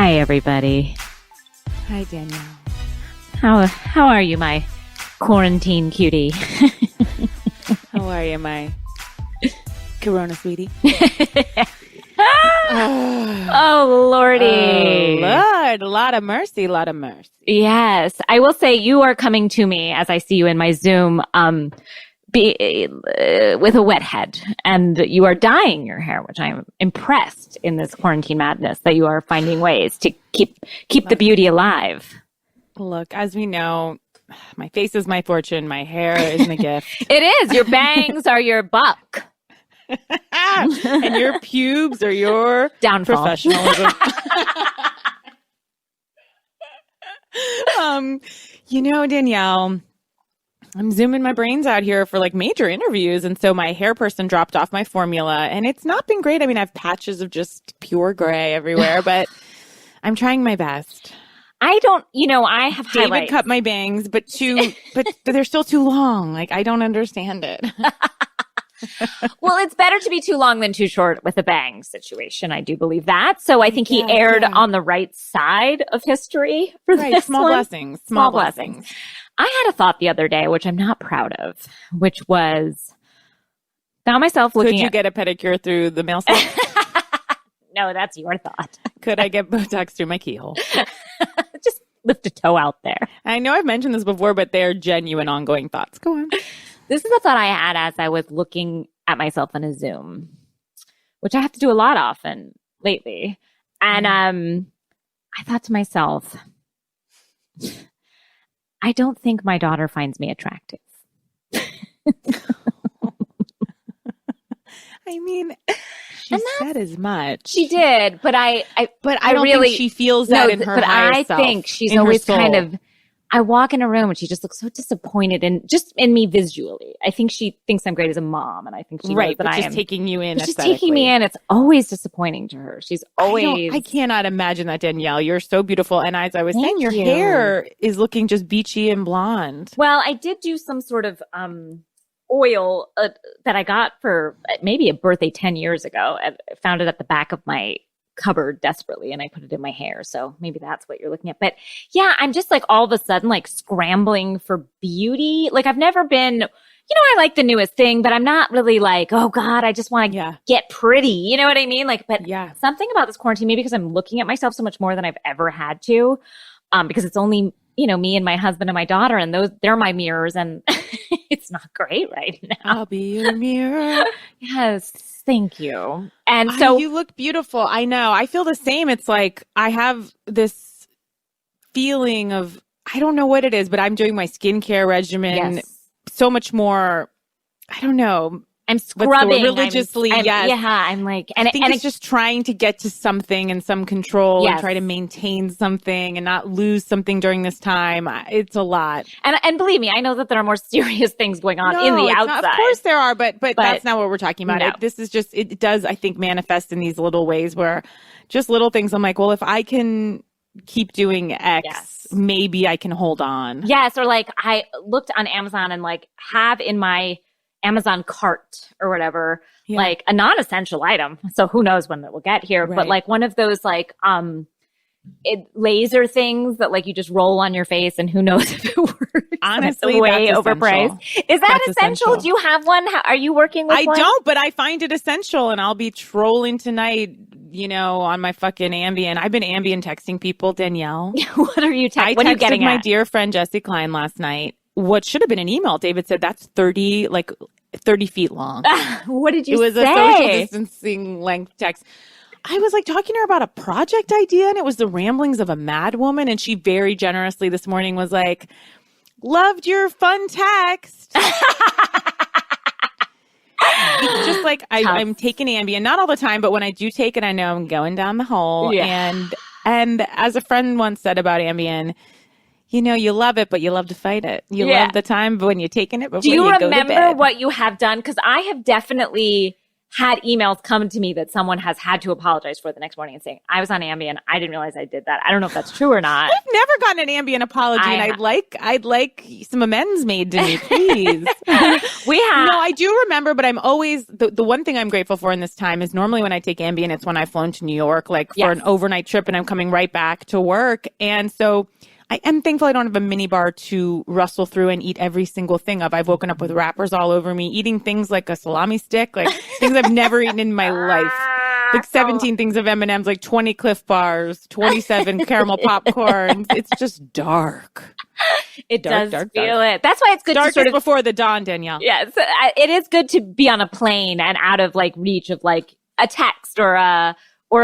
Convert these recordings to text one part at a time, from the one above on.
Hi, everybody. Hi, Danielle. How are you, my quarantine cutie? How are you, my Corona sweetie? Oh, Lordy. Oh, Lord. A lot of mercy, a lot of mercy. Yes. I will say you are coming to me as I see you in my Zoom with a wet head, and you are dyeing your hair, which I'm impressed in this quarantine madness that you are finding ways to keep the beauty alive. Look, as we know, my face is my fortune. My hair is my gift. It is. Your bangs are your buck. And your pubes are your downfall. Professionalism. Danielle, I'm zooming my brains out here for like major interviews. And so my hair person dropped off my formula and it's not been great. I mean, I have patches of just pure gray everywhere, but I'm trying my best. I have David highlights. cut my bangs, but they're still too long. Like, I don't understand it. Well, it's better to be too long than too short with a bang situation. I do believe that. So I think he erred on the right side of history for this Small one. blessings. Small blessings. I had a thought the other day, which I'm not proud of, which was found myself looking Could you get a pedicure through the mail slot? No, that's your thought. Could I get Botox through my keyhole? Just lift a toe out there. I know I've mentioned this before, but they're genuine ongoing thoughts. Go on. This is a thought I had as I was looking at myself in a Zoom, which I have to do a lot often lately. And I thought to myself, I don't think my daughter finds me attractive. I mean, she said as much. She did, but I don't really think she feels that in her but higher I self, think she's in always her soul. kind of. I walk in a room and she just looks so disappointed in me visually. I think she thinks I'm great as a mom, and I think she knows that I am taking you in. She's taking me in. It's always disappointing to her. She's always. I cannot imagine that, Danielle. You're so beautiful, and as I was saying, your you. hair is looking just beachy and blonde. Well, I did do some sort of oil that I got for maybe a birthday 10 years ago. I found it at the back of my cupboard desperately, and I put it in my hair. So maybe that's what you're looking at. But yeah, I'm just like all of a sudden like scrambling for beauty. Like I've never been, I like the newest thing, but I'm not really like, oh God, I just want to get pretty. You know what I mean? Like, but something about this quarantine, maybe because I'm looking at myself so much more than I've ever had to, because it's only, me and my husband and my daughter, and they're my mirrors, and it's not great right now. I'll be your mirror. Yes. Thank you. And so you look beautiful. I know. I feel the same. It's like I have this feeling of, I don't know what it is, but I'm doing my skincare regimen so much more. I don't know. I'm scrubbing religiously. I'm like, and it's just trying to get to something and some control and try to maintain something and not lose something during this time. It's a lot. And believe me, I know that there are more serious things going on in the outside. Of course there are, but that's not what we're talking about. No. This is just, it does, I think, manifest in these little ways where just little things. I'm like, well, if I can keep doing X, maybe I can hold on. Yes. Or like I looked on Amazon and like have in my Amazon cart or whatever, like a non-essential item. So who knows when it will get here, but like one of those like, laser things that like you just roll on your face and who knows if it works. Honestly, way that's overpriced. Is that essential? Do you have one? Are you working with one? I don't, but I find it essential, and I'll be trolling tonight, on my fucking Ambien. I've been Ambien texting people, Danielle. What are you texting? What are you getting my at? dear friend Jessie Klein last night. What should have been an email. David said that's 30 feet long. What did you say? It was a social distancing length text. I was like talking to her about a project idea, and it was the ramblings of a mad woman. And she very generously this morning was like, loved your fun text. It's just like I'm taking Ambien, not all the time, but when I do take it, I know I'm going down the hole. Yeah. And as a friend once said about Ambien, you love it, but you love to fight it. You love the time when you're taking it before you go to bed. Do you remember what you have done? Because I have definitely had emails come to me that someone has had to apologize for the next morning and saying, I was on Ambien. I didn't realize I did that. I don't know if that's true or not. I've never gotten an Ambien apology, and I'd like some amends made to me, please. We have. No, I do remember, but I'm always, the one thing I'm grateful for in this time is normally when I take Ambien, it's when I've flown to New York, like for an overnight trip, and I'm coming right back to work. And so I am thankful I don't have a mini bar to rustle through and eat every single thing of. I've woken up with wrappers all over me, eating things like a salami stick, like things I've never eaten in my life. Like 17 things of M&Ms, like 20 Cliff Bars, 27 caramel popcorn. It's just dark. It does feel it. That's why it's good dark to sort of before the dawn, Danielle. Yes, it is good to be on a plane and out of like reach of like a text or a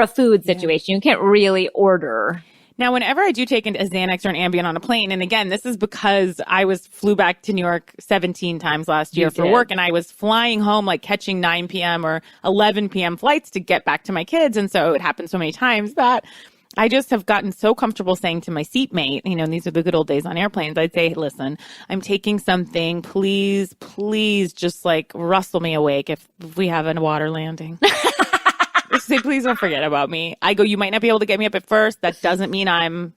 food situation. You can't really order. Now, whenever I do take a Xanax or an Ambien on a plane, and again, this is because I flew back to New York 17 times last year for work, and I was flying home, like catching 9 p.m. or 11 p.m. flights to get back to my kids. And so it happened so many times that I just have gotten so comfortable saying to my seatmate, you know, and these are the good old days on airplanes, I'd say, hey, listen, I'm taking something. Please, please just like rustle me awake if we have a water landing. Say, please don't forget about me. I go, you might not be able to get me up at first. That doesn't mean I'm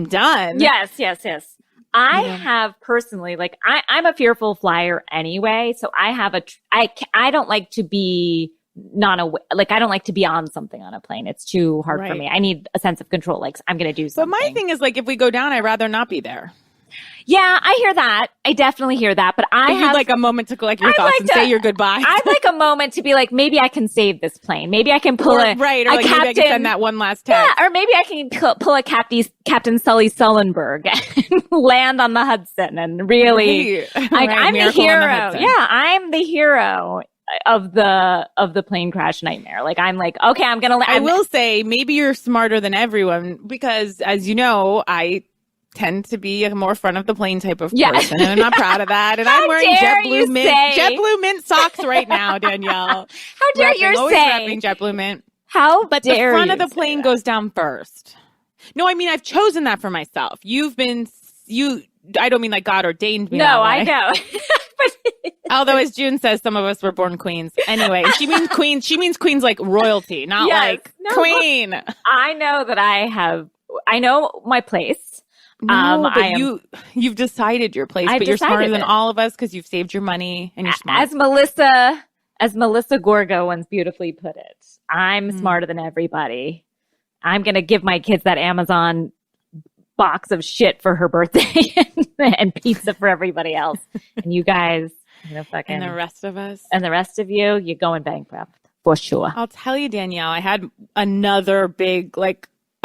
done. Yes. I have personally, like, I'm a fearful flyer anyway. So I don't like to be I don't like to be on something on a plane. It's too hard for me. I need a sense of control. Like, I'm going to do something. But my thing is, like, if we go down, I'd rather not be there. Yeah, I hear that. I definitely hear that. But you'd like a moment to collect your thoughts and say your goodbye. I'd like a moment to be like, maybe I can save this plane. Maybe I can pull maybe I can send that one last text. Yeah, or maybe I can pull a Captain Sully Sullenberg and land on the Hudson and really, I'm the hero. Yeah, I'm the hero of the plane crash nightmare. Like, I'm like, okay, I'm gonna. I will say, maybe you're smarter than everyone because, as you know, I tend to be a more front of the plane type of person, and I'm not proud of that. And I'm wearing JetBlue mint socks right now, Danielle. How dare you always say? Wrapping JetBlue mint. But the front of the plane goes down first. No, I mean, I've chosen that for myself. I don't mean like God ordained me. No, I know. Although, as June says, some of us were born queens. Anyway, she means queens. She means queens like royalty, not queen. I know that I know my place. No, but you've decided your place, but you're smarter than all of us because you've saved your money and you're smart. As Melissa Gorgo once beautifully put it, I'm smarter than everybody. I'm going to give my kids that Amazon box of shit for her birthday and pizza for everybody else. And you guys, and the rest of us. And the rest of you're going bankrupt for sure. I'll tell you, Danielle, I had another big,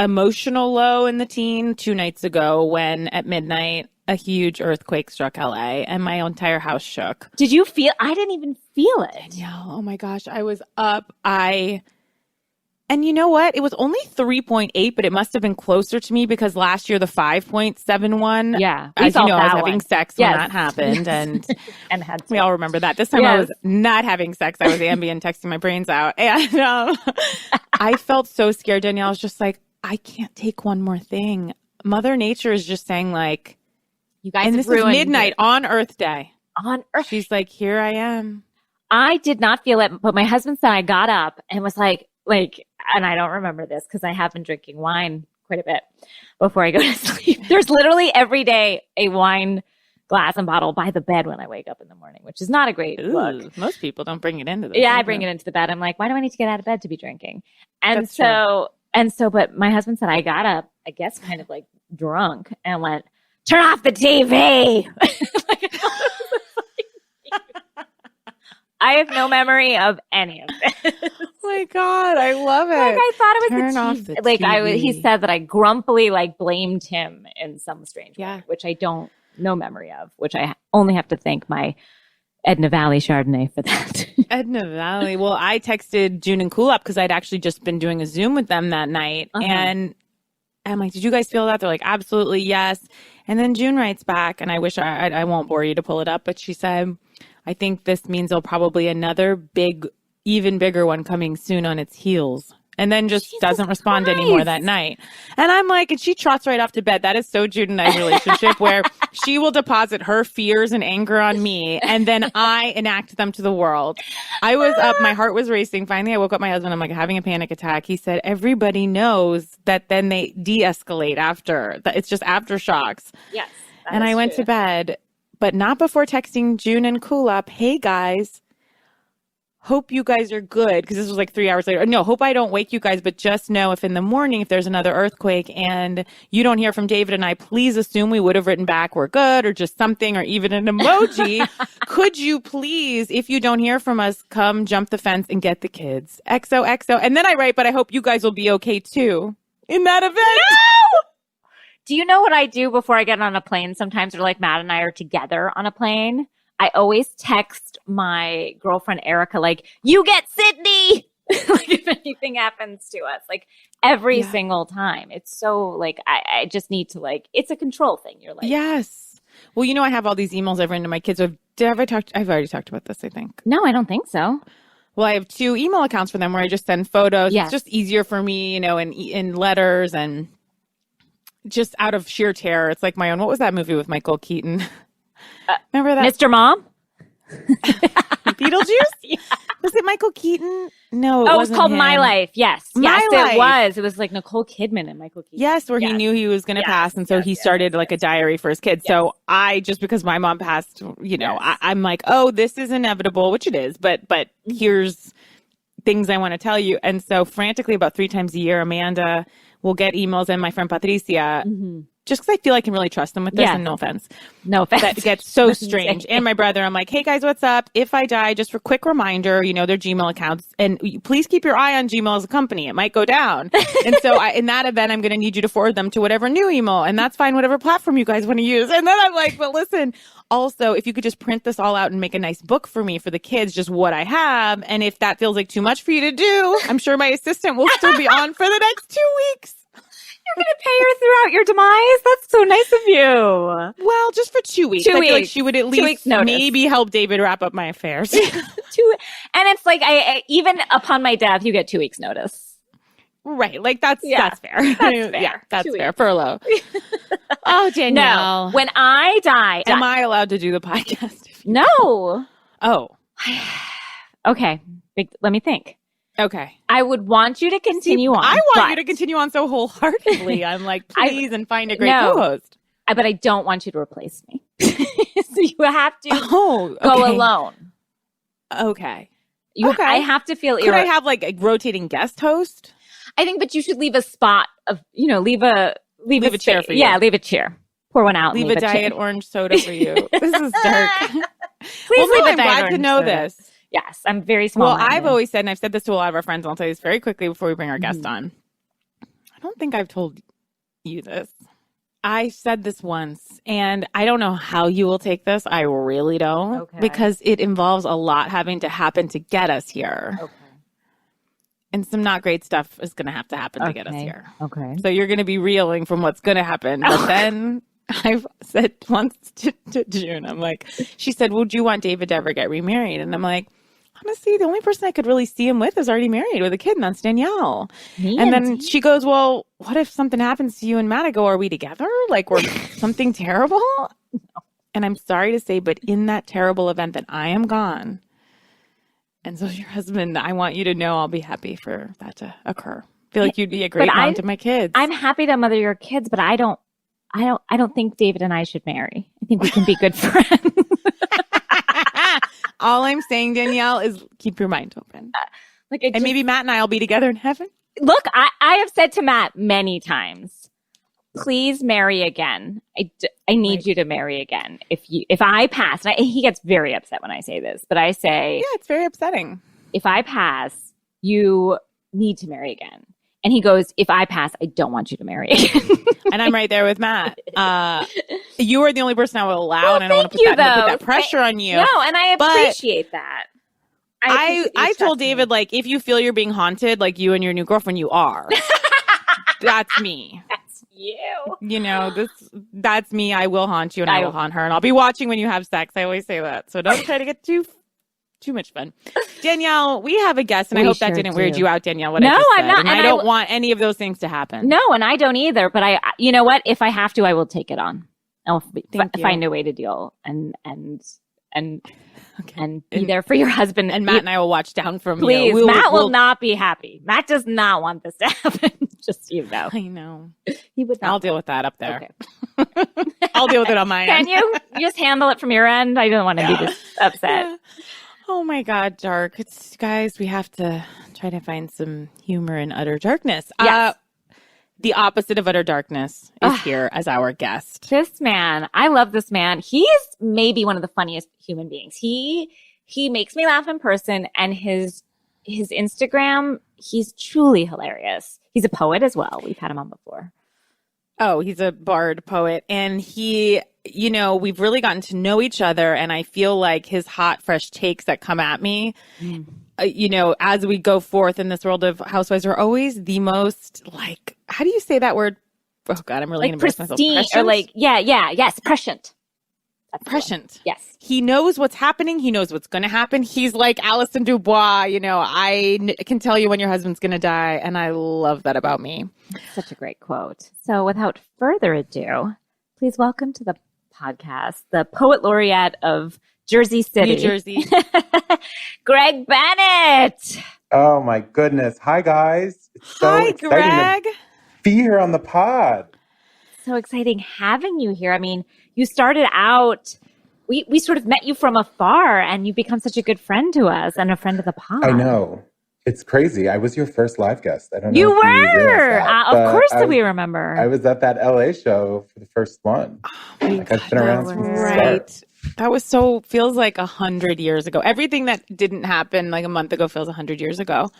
emotional low in the teen 2 nights ago when at midnight a huge earthquake struck LA and my entire house shook. Did you feel? I didn't even feel it. Danielle, oh my gosh, I was up. And you know what? It was only 3.8, but it must have been closer to me because last year the 5.71. Yeah, as you know, I was having sex when that happened, and we all remember that. This time I was not having sex. I was Ambien texting my brains out, and I felt so scared. Danielle, I was just like, I can't take one more thing. Mother Nature is just saying, like, you guys. And this is midnight on Earth Day. On Earth, she's like, here I am. I did not feel it, but my husband said I got up and was like, and I don't remember this because I have been drinking wine quite a bit before I go to sleep. There's literally every day a wine glass and bottle by the bed when I wake up in the morning, which is not a great look. Most people don't bring it into the bed. Yeah, I bring it into the bed. I'm like, why do I need to get out of bed to be drinking? And but my husband said I got up, I guess kind of like drunk, and went, turn off the TV. I have no memory of any of this. Oh my God, I love it. I thought it was Turn off the TV. He said that I grumpily blamed him in some strange way, which I don't no memory of, which I only have to thank my Edna Valley Chardonnay for that. Edna Valley. Well, I texted June and Cool Up because I'd actually just been doing a Zoom with them that night. And I'm like, did you guys feel that? They're like, absolutely, yes. And then June writes back, and I wish I won't bore you to pull it up, but she said, I think this means there'll probably another big, even bigger one coming soon on its heels. and then just doesn't respond anymore that night. And I'm like, and she trots right off to bed. That is so Jude and I relationship where she will deposit her fears and anger on me, and then I enact them to the world. I was up, my heart was racing. Finally, I woke up my husband. I'm like having a panic attack. He said, everybody knows that then they de-escalate after. That it's just aftershocks. Yes. And I went to bed, but not before texting June and Kulap, hey guys, hope you guys are good. Because this was like 3 hours later. No, hope I don't wake you guys, but just know if in the morning, if there's another earthquake and you don't hear from David and I, please assume we would have written back we're good or just something or even an emoji. Could you please, if you don't hear from us, come jump the fence and get the kids. XOXO. And then I write, but I hope you guys will be okay too in that event. No! Do you know what I do before I get on a plane sometimes, or like Matt and I are together on a plane? I always text my girlfriend, Erica, like, you get Sydney! Like, if anything happens to us, like, every single time. It's so, like, I just need to, like, it's a control thing. You're like, yes. Well, you know, I have all these emails I've written to my kids. I've already talked about this, I think. no, I don't think so. Well, I have 2 email accounts for them where I just send photos. Yes. It's just easier for me, you know, in letters and just out of sheer terror. It's like my own, what was that movie with Michael Keaton? Remember that? Mr. Mom? Beetlejuice? Yeah. Was it Michael Keaton? No, it was called him. My Life. Yes. My yes, Life. It was. It was like Nicole Kidman and Michael Keaton. Yes, where he knew he was going to pass. And so he started like a diary for his kids. So I, just because my mom passed, you know, I'm like, oh, this is inevitable, which it is. But here's things I want to tell you. And so frantically about 3 times a year, Amanda will get emails, and my friend Patricia, just because I feel I can really trust them with this, and no offense. No offense. That gets so strange. And my brother, I'm like, hey guys, what's up? If I die, just for quick reminder, you know, their Gmail accounts, and please keep your eye on Gmail as a company. It might go down. And so in that event, I'm going to need you to forward them to whatever new email, and that's fine, whatever platform you guys want to use. And then I'm like, but listen, also, if you could just print this all out and make a nice book for me for the kids, just what I have. And if that feels like too much for you to do, I'm sure my assistant will still be on for the next 2 weeks. You're going to pay her throughout your demise? That's so nice of you. Well, just for 2 weeks. 2 I feel weeks. like she would at least maybe help David wrap up my affairs. And it's like, I even upon my death, you get 2 weeks notice. Right. Like that's fair. That's fair. Yeah, that's fair. Furlough. Oh, Danielle. No, when I die. Am I allowed to do the podcast? No. Oh. Okay. Let me think. Okay. I would want you to continue on. I want you to continue on so wholeheartedly. I'm like, please, and find a great co-host. But I don't want you to replace me. So you have to go alone. Okay. I have to feel. Could I have like a rotating guest host? I think, but you should leave a spot of, you know, leave a chair for you. Yeah, leave a chair. Pour one out. Leave a diet orange soda for you. This is dark. Please leave a diet I'm glad to know this. Yes, I'm very small. Well, I've always said, and I've said this to a lot of our friends, and I'll tell you this very quickly before we bring our guest on. I don't think I've told you this. I said this once, and I don't know how you will take this. I really don't. Okay. Because it involves a lot having to happen to get us here. Okay. And some not great stuff is going to have to happen to get us here. Okay. So you're going to be reeling from what's going to happen. But then I've said once to June, I'm like, she said, would you want David to ever get remarried? And I'm like, honestly, the only person I could really see him with is already married with a kid, and that's Danielle. And then she goes, well, what if something happens to you and Matt? I go, are we together? Like, we're something terrible? No. And I'm sorry to say, but in that terrible event that I am gone, and so your husband, I want you to know I'll be happy for that to occur. I feel like you'd be a great mom to my kids. I'm happy to mother your kids, but I don't think David and I should marry. I think we can be good friends. All I'm saying, Danielle, is keep your mind open. And maybe Matt and I will be together in heaven. Look, I have said to Matt many times, please marry again. I need you to marry again. If I pass, and he gets very upset when I say this, but I say, yeah, it's very upsetting. If I pass, you need to marry again. And he goes, if I pass, I don't want you to marry again. And I'm right there with Matt. You are the only person I will allow, and I don't want to put that pressure on you. No, and I appreciate that. I told David, like, if you feel you're being haunted, like you and your new girlfriend, you are. That's me. That's you. You know, that's me. I will haunt you, and I will haunt her, and I'll be watching when you have sex. I always say that. So don't try to get too Too much fun. Danielle, we have a guest, and I hope that didn't weird you out, Danielle, what I No, just said. I'm not. And I don't want any of those things to happen. No, and I don't either. But you know what? If I have to, I will take it on. I'll find a way to deal and be there for your husband. And Matt and I will watch down from please, you. Matt will not be happy. Matt does not want this to happen. Just so you know. I know. He would. I'll deal with that up there. Okay. I'll deal with it on my end. Can you just handle it from your end? I don't want to be this upset. Oh my God, dark. Guys, we have to try to find some humor in utter darkness. Yes. The opposite of utter darkness is here as our guest. This man, I love this man. He is maybe one of the funniest human beings. He makes me laugh in person, and his Instagram, he's truly hilarious. He's a poet as well. We've had him on before. Oh, he's a bard poet, and he, we've really gotten to know each other, and I feel like his hot, fresh takes that come at me, as we go forth in this world of housewives are always the most, like, how do you say that word? Oh God, I'm really going to embarrass myself. Prescient, or like, yes, prescient. Prescient. Yes. He knows what's happening. He knows what's going to happen. He's like Alison Dubois, I can tell you when your husband's going to die. And I love that about me. Such a great quote. So without further ado, please welcome to the podcast, the poet laureate of Jersey City, New Jersey, Greg Bennett. Oh my goodness. Hi guys. It's so exciting Greg. to be here on the pod. So exciting having you here. I mean, you started out, we sort of met you from afar, and you've become such a good friend to us and a friend of the pod. I know. It's crazy. I was your first live guest. I don't know. You if were. that, of course that we remember. I was at that LA show for the first one. Like I've been around since the start. That was feels like 100 years ago. Everything that didn't happen like a month ago feels 100 years ago.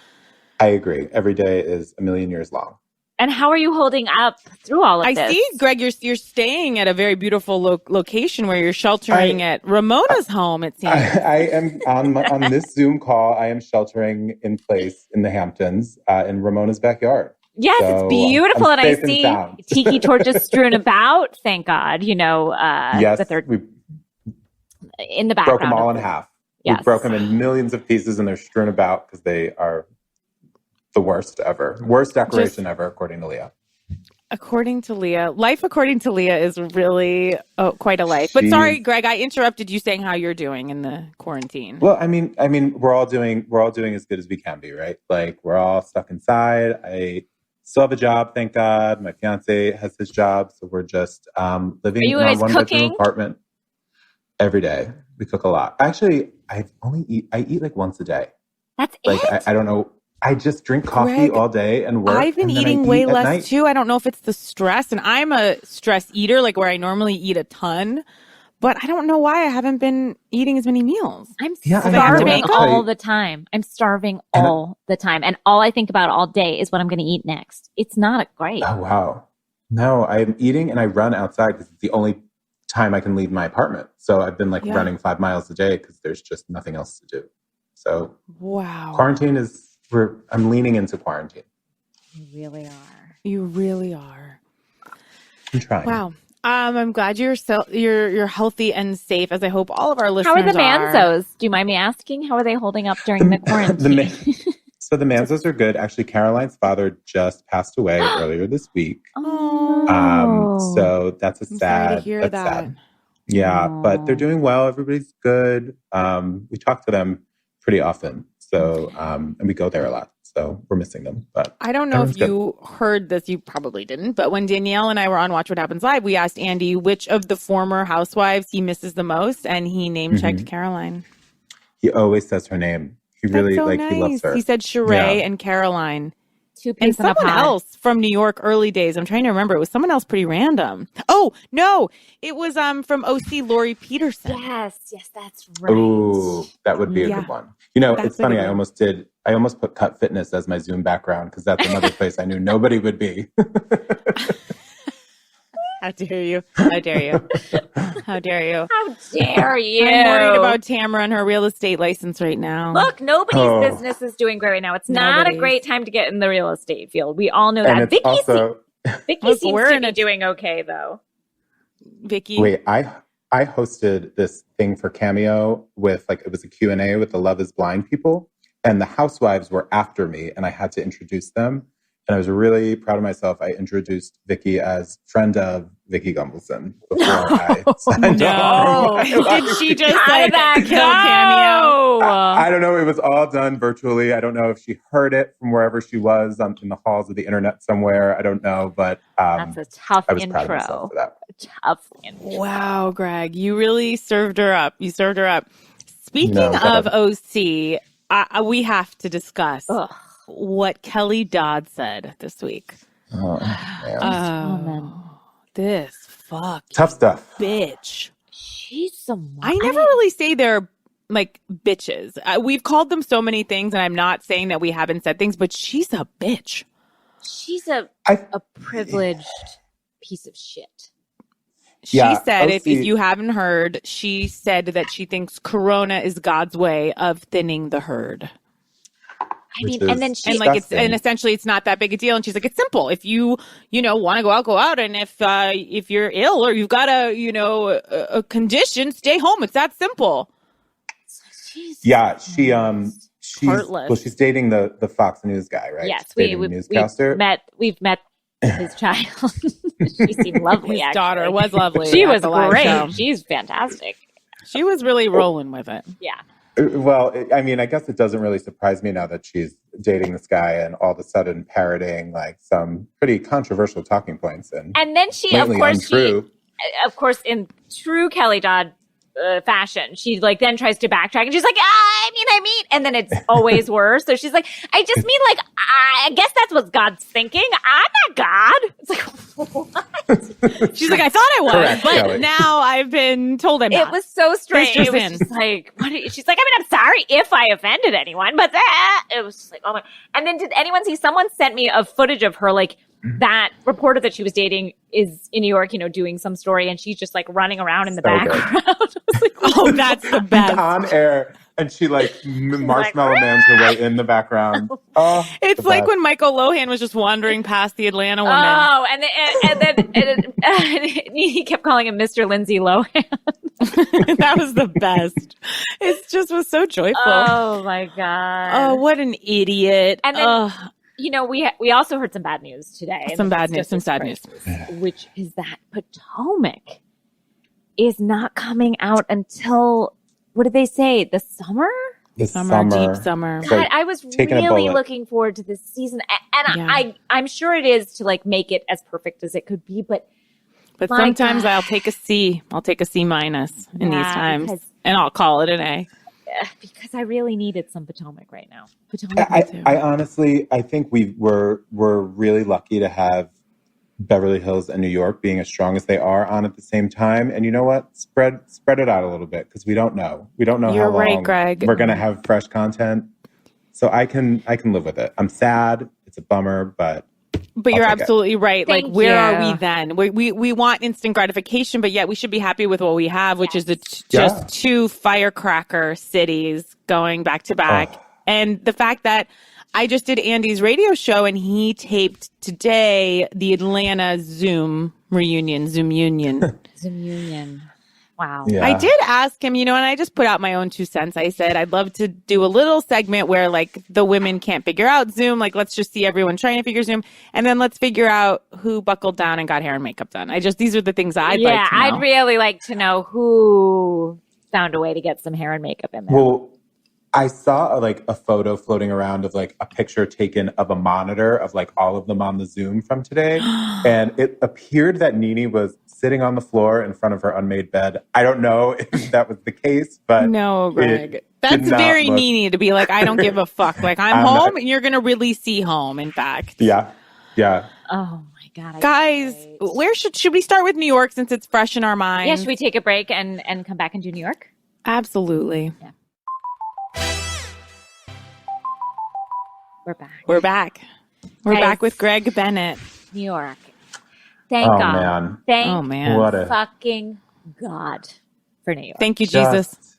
I agree. Every day is a million years long. And how are you holding up through all of this? I see, Greg, you're staying at a very beautiful location where you're sheltering at Ramona's home, it seems. I am on this Zoom call. I am sheltering in place in the Hamptons in Ramona's backyard. Yes, so it's beautiful. And I see tiki torches strewn about, thank God, yes, that they're in the background. Broke them all in half. Yes. We broke them in millions of pieces, and they're strewn about because they are the worst ever. Worst decoration ever, according to Leah. According to Leah. Life according to Leah is really quite a life. But sorry, Greg, I interrupted you saying how you're doing in the quarantine. Well, I mean, we're all doing as good as we can be, right? Like we're all stuck inside. I still have a job, thank God. My fiance has his job, so we're just living in a one-bedroom apartment every day. We cook a lot. Actually, I eat like once a day. That's like, it? I don't know. I just drink coffee Greg, all day and work. I've been eating way less too. I don't know if it's the stress, and I'm a stress eater, like where I normally eat a ton, but I don't know why I haven't been eating as many meals. I'm starving all the time. I'm starving all the time. And all I think about all day is what I'm going to eat next. It's not great. Oh, wow. No, I'm eating and I run outside because it's the only time I can leave my apartment. So I've been running 5 miles a day because there's just nothing else to do. So wow, quarantine is... I'm leaning into quarantine. You really are. You really are. I'm trying. Wow. I'm glad you're healthy and safe, as I hope all of our listeners are. How are the Manzos? Do you mind me asking? How are they holding up during the quarantine? So the Manzos are good. Actually, Caroline's father just passed away earlier this week. Oh. So that's I'm sad. Sorry to hear that. Sad. Yeah, but they're doing well. Everybody's good. We talk to them pretty often. So, and we go there a lot. So we're missing them. But I don't know if you heard this. You probably didn't. But when Danielle and I were on Watch What Happens Live, we asked Andy which of the former housewives he misses the most. And he name-checked Caroline. He always says her name. He really, nice. He loves her. He said Sheree and Caroline. Two and someone else from New York early days. I'm trying to remember. It was someone else pretty random. Oh, no. It was from OC Lori Peterson. Yes, that's right. Ooh, that would be a good one. It's funny. I almost put Cut Fitness as my Zoom background because that's another place I knew nobody would be. How dare you? How dare you? How dare you? How dare you? I'm worried about Tamara and her real estate license right now. Look, nobody's business is doing great right now. It's not a great time to get in the real estate field. We all know that. Vicky seems to be doing okay, though. Vicky? Wait, I hosted this thing for Cameo with it was a Q&A with the Love is Blind people. And the housewives were after me and I had to introduce them. And I was really proud of myself. I introduced Vicky as friend of Vicky Gumbelson before I signed on. Did she just kill Cameo? I don't know. It was all done virtually. I don't know if she heard it from wherever she was in the halls of the internet somewhere. I don't know, but that's a tough I was intro. Proud of myself for that. Tough intro. Wow, Greg, you really served her up. Speaking of OC, we have to discuss what Kelly Dodd said this week. This tough stuff. Bitch. She's some. I never really say they're bitches. We've called them so many things, and I'm not saying that we haven't said things, but she's a bitch. She's a privileged piece of shit. She said, if you haven't heard, she said that she thinks Corona is God's way of thinning the herd. I mean, and then and essentially it's not that big a deal. And she's like, it's simple. If you want to go out. And if you're ill or you've got a condition, stay home. It's that simple. She's heartless. Well, she's dating the Fox News guy, right? Yes, we've met his child. She seemed lovely. His daughter was lovely. She was great. She's fantastic. She was really rolling with it. Yeah. Well, I mean, I guess it doesn't really surprise me now that she's dating this guy and all of a sudden parroting some pretty controversial talking points and then she, of course, in true Kelly Dodd fashion, she then tries to backtrack and she's like, I mean, and then it's always worse. So she's like, I just mean I guess that's what God's thinking. I'm not God. It's like, what? She's like, I thought I was, correct, but Kelly. Now I've been told I'm not. It was so strange. It was just like, what? She's like, I mean, I'm sorry if I offended anyone, but it was just like, oh my. And then did anyone see? Someone sent me a footage of her that reporter that she was dating is in New York, doing some story, and she's just running around in the background. Oh, that's the best. On air, and she marshmallow mans her way in the background. Oh, it's like when Michael Lohan was just wandering past the Atlanta woman. Oh, and then he kept calling him Mr. Lindsay Lohan. That was the best. It just was so joyful. Oh my God. Oh, what an idiot. And then we also heard some bad news today. Some sad news. Which is that Potomac is not coming out until, what did they say? The summer? Deep summer. God, I was really looking forward to this season. And I'm sure it is to make it as perfect as it could be, but sometimes I'll take a C. I'll take a C- in these times, and I'll call it an A. Because I really needed some Potomac right now. I honestly, I think we're really lucky to have Beverly Hills and New York being as strong as they are on at the same time. And you know what? Spread it out a little bit because we don't know. We don't know how long Greg. We're going to have fresh content. So I can live with it. I'm sad. It's a bummer, but you're absolutely right. Where are we you. then? We want instant gratification, but yet we should be happy with what we have, which is just two firecracker cities going back to back. And the fact that I just did Andy's radio show and he taped today the Atlanta Zoom union. Zoom union. Wow. Yeah. I did ask him, and I just put out my own 2 cents. I said, I'd love to do a little segment where the women can't figure out Zoom. Let's just see everyone trying to figure Zoom. And then let's figure out who buckled down and got hair and makeup done. These are the things I'd like to know. I'd really like to know who found a way to get some hair and makeup in there. Well, I saw a photo floating around of a picture taken of a monitor of all of them on the Zoom from today. And it appeared that Nene was sitting on the floor in front of her unmade bed. I don't know if that was the case, but no, Greg. That's very Nene to be I don't give a fuck. I'm home and you're going to really see home, in fact. Yeah. Yeah. Oh my God. Guys, where should we start with New York since it's fresh in our minds? Yeah, should we take a break and come back and do New York? Absolutely. Yeah. We're back. We're back with Greg Bennett. New York. Thank God. Man. Thank What a fucking God for New York. Thank you, Jesus.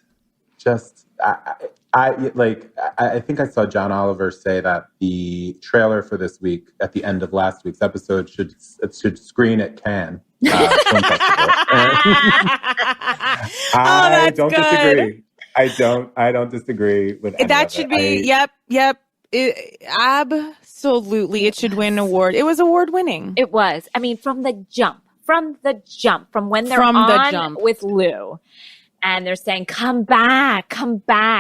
I think I saw John Oliver say that the trailer for this week, at the end of last week's episode, should screen at Cannes Film Festival. I don't disagree. I don't disagree with any that. Of should it. be yep. Absolutely, it should win an award. It was award winning. It was. I mean, from the jump, from when they're on with Lou. And they're saying, come back.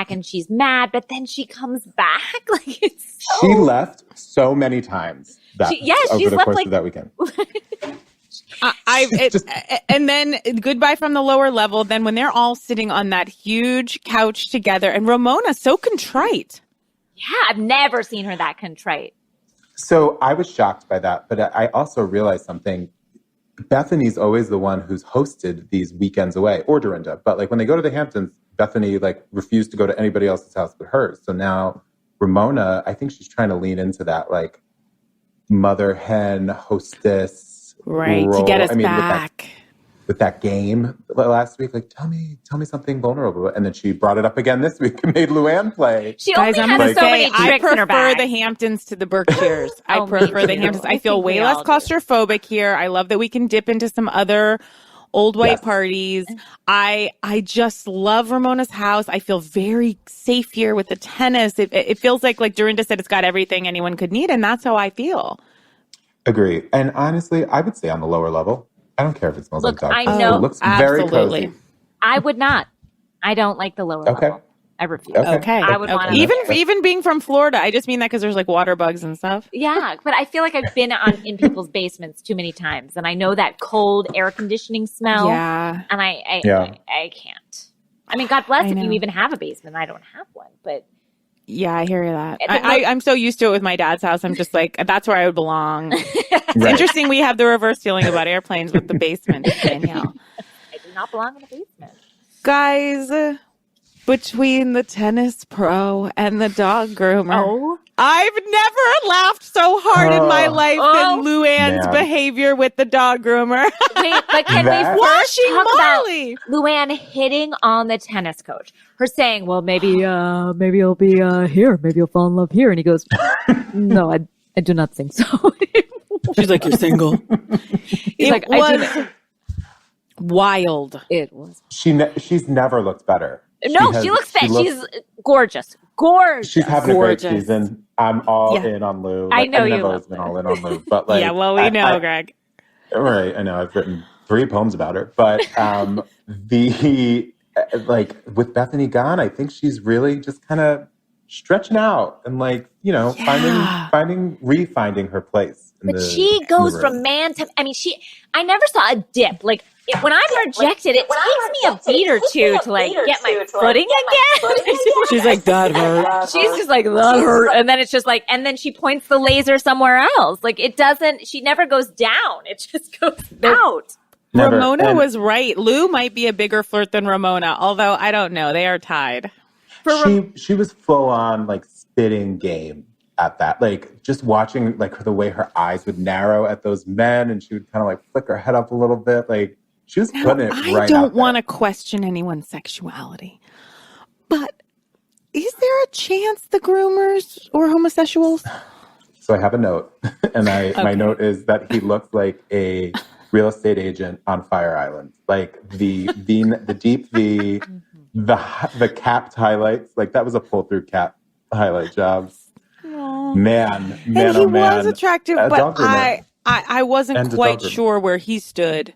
And she's mad, but then she comes back. Like, it's so... She left so many times over the course of that weekend. And then goodbye from the lower level. Then when they're all sitting on that huge couch together, and Ramona's so contrite. Yeah, I've never seen her that contrite. So I was shocked by that, but I also realized something. Bethany's always the one who's hosted these weekends away, or Dorinda. But like when they go to the Hamptons, Bethany like refused to go to anybody else's house but hers. So now Ramona, I think she's trying to lean into that like mother hen hostess role. To get us back with that game last week. Like tell me something vulnerable, and then she brought it up again this week and made Luann play. She only has so many tricks in her bag. I prefer the Hamptons to the Berkshires. I prefer the Hamptons. I feel way less claustrophobic here. I love that we can dip into some other old white parties. I just love Ramona's house. I feel very safe here with the tennis. It feels like Dorinda said, it's got everything anyone could need, and that's how I feel. Agree. And honestly, I would say on the lower level, I don't care if it smells like dog. I know. It looks very cozy. I would not. I don't like the lower level. I refuse. Okay. I would want to. Even being from Florida, I just mean that because there's like water bugs and stuff. Yeah, but I feel like I've been in people's basements too many times, and I know that cold air conditioning smell. Yeah. And I can't. I mean, God bless if you even have a basement. I don't have one, but. Yeah, I hear that. I'm so used to it with my dad's house. I'm just like, that's where I would belong. It's interesting we have the reverse feeling about airplanes with the basement, Danielle. I do not belong in a basement. Guys, between the tennis pro and the dog groomer, I've never laughed so hard in my life than Luann's behavior with the dog groomer. Wait, but can we first talk about Luann hitting on the tennis coach? Her saying, well, maybe I'll be here. Maybe you'll fall in love here. And he goes, no, I do not think so. She's like, you're single. It was wild. It was. She's never looked better. No, she looks fit. She's gorgeous. She's having a great season. I'm all in on Lou. I know you. I've always been all in on Lou. But like, yeah, well, we know, Greg. Right. I know. I've written 3 poems about her. But with Bethany gone, I think she's really just kind of stretching out and refinding her place. But she goes from man to, I never saw a dip. Like when I'm rejected, it takes me a beat or two to get my footing again. She's like, that hurt. She's just like, that hurt. And then it's just like, and then she points the laser somewhere else. Like she never goes down. It just goes out. Never. Ramona was right. Lou might be a bigger flirt than Ramona, although I don't know. They are tied. She was full on spitting game at that. Just watching the way her eyes would narrow at those men, and she would kind of flick her head up a little bit. She was putting it right out there. I don't want to question anyone's sexuality, but is there a chance the groomers or homosexuals? So I have a note, and my note is that he looks like a real estate agent on Fire Island, the deep V, the capped highlights. That was a pull through cap highlight job. Aww. Man, and he was attractive, but I wasn't quite sure where he stood.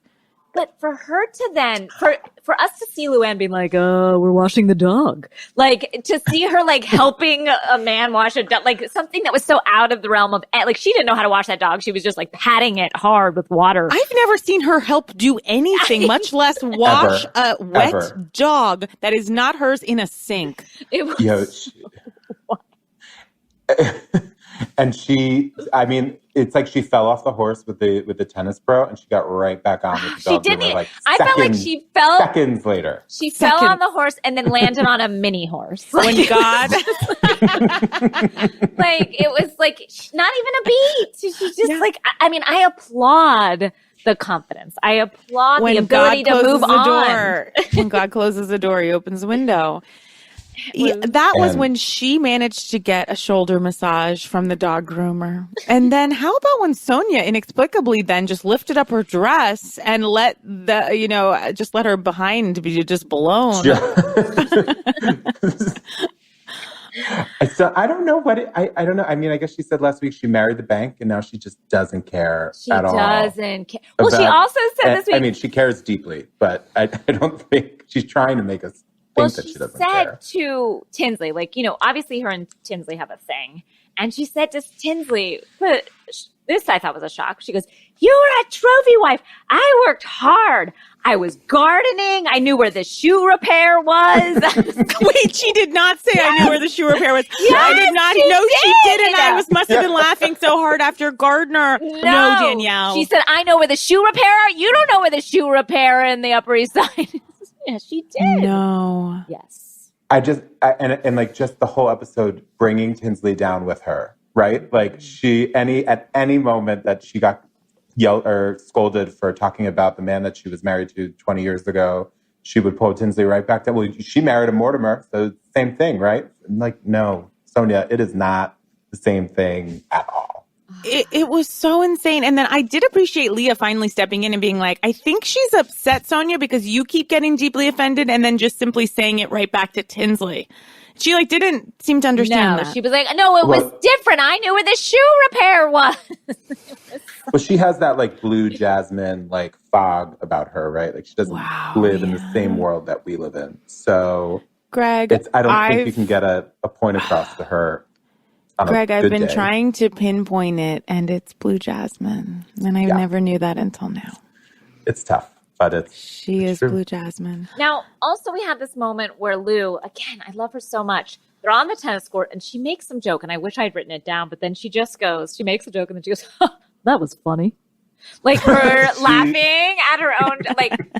But for her to then, for us to see Luann being like, we're washing the dog. To see her helping a man wash a dog, something that was so out of the realm of, she didn't know how to wash that dog. She was just patting it hard with water. I've never seen her help do anything, much less wash a wet dog that is not hers in a sink. It was and it's like she fell off the horse with the tennis pro, and she got right back on with the dog. She didn't. I felt like she fell seconds later. She fell on the horse and then landed on a mini horse. When God, it was not even a beat. She's just I applaud the confidence. I applaud the ability to move on. When God closes the door, he opens the window. That was when she managed to get a shoulder massage from the dog groomer. And then how about when Sonja inexplicably then just lifted up her dress and let just let her behind be just blown? So I don't know I don't know. I mean, I guess she said last week she married the bank and now she just doesn't care at all. She doesn't care. Well, she also said this week. I mean, she cares deeply, but I don't think she's trying to make us think that she doesn't care. She said to Tinsley, obviously her and Tinsley have a thing. And she said to Tinsley, but this I thought was a shock. She goes, "You were a trophy wife. I worked hard. I was gardening. I knew where the shoe repair was." Wait, she did not say I knew where the shoe repair was. Yes, I did not know she didn't. I must have been laughing so hard after Gardner. No, Danielle. She said, "I know where the shoe repair. You don't know where the shoe repair in the Upper East Side." Yeah, she did. No. Yes. Just the whole episode bringing Tinsley down with her, right? Like at any moment that she got yelled or scolded for talking about the man that she was married to 20 years ago, she would pull Tinsley right back to, well, she married a Mortimer, so same thing, right? I'm like, no, Sonja, it is not the same thing at all. It was so insane. And then I did appreciate Leah finally stepping in and being like, I think she's upset, Sonja, because you keep getting deeply offended, and then just simply saying it right back to Tinsley. She didn't seem to understand that. She was like, no, it was different. I knew where the shoe repair was. Well, she has that blue jasmine fog about her, right? Like she doesn't live in the same world that we live in. So Greg, I don't think you can get a point across to her. Greg, I've been trying to pinpoint it, and it's blue jasmine. And I never knew that until now. It's tough. But she is true. Blue jasmine. Now, also we had this moment where Lou, again, I love her so much. They're on the tennis court and she makes some joke, and I wish I'd written it down, but then she makes a joke and then she goes, that was funny. Like her laughing at her own,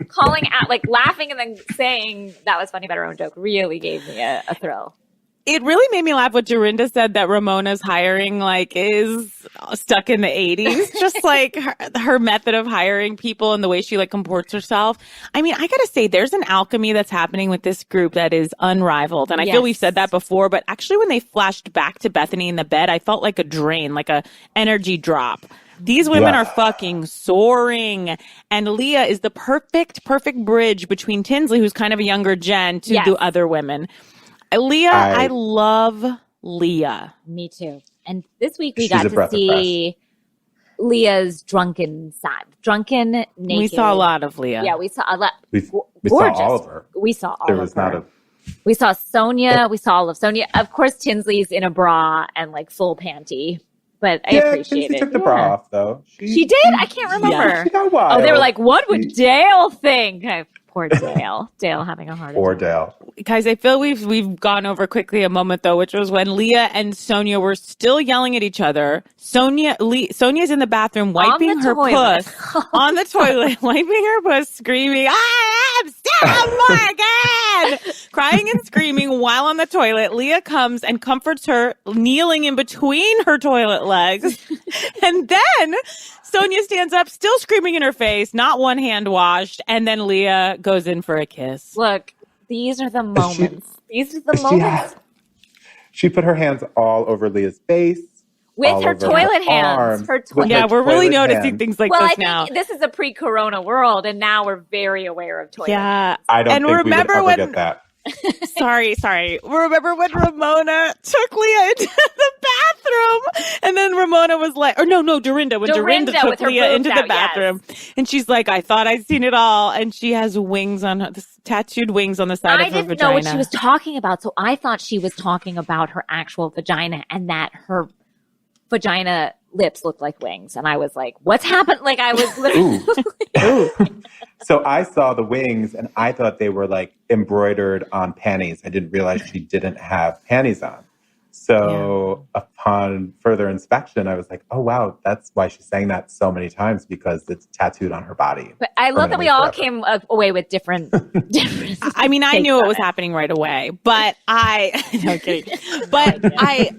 calling out, laughing and then saying that was funny about her own joke really gave me a thrill. It really made me laugh what Dorinda said, that Ramona's hiring is stuck in the 80s. Just her method of hiring people and the way she comports herself. I mean, I gotta say, there's an alchemy that's happening with this group that is unrivaled. And I feel we've said that before, but actually when they flashed back to Bethany in the bed, I felt like a drain, like a energy drop. These women are fucking soaring. And Leah is the perfect bridge between Tinsley, who's kind of a younger Jen, to the other women. Leah, I love Leah. Me too. And this week we got to see Leah's drunken side. Drunken, naked. We saw a lot of Leah. Yeah, we saw a lot. We saw all of her. We saw all of her. We saw Sonja. We saw all of Sonja. Of course, Tinsley's in a bra and full panty. But I appreciate it. She took the bra off, though. She did? I can't remember. Yeah, she got wild. Oh, they were like, what would Dale think? Poor Dale. Dale having a heart attack. Poor Dale. Guys, I feel we've gone over quickly a moment, though, which was when Leah and Sonja were still yelling at each other. Sonja's in the bathroom wiping her puss on the toilet, wiping her puss, screaming, I am Sonja Morgan! Crying and screaming while on the toilet. Leah comes and comforts her, kneeling in between her toilet legs. And then Sonja stands up, still screaming in her face, not one hand washed, and then Leah goes in for a kiss. Look, these are the moments. These are the moments. She put her hands all over Leah's face. With her toilet hands. We're really noticing things like this now. I think this is a pre-corona world, and now we're very aware of toilet hands. I don't think we would ever get that. Sorry. Remember when Ramona took Leah into the bathroom, and then Ramona was like, or no, Dorinda. When Dorinda took Leah into the bathroom, and she's like, I thought I'd seen it all, and she has wings on her, tattooed wings on the side of her vagina. I didn't know what she was talking about, so I thought she was talking about her actual vagina, and that her vagina lips looked like wings, and I was like, what's happened? I was literally So I saw the wings and I thought they were embroidered on panties. I didn't realize she didn't have panties on. So upon further inspection, I was like, oh, wow, that's why she's saying that so many times, because it's tattooed on her body. But I love that we all came away with different I mean, I knew it was happening right away, but no kidding. But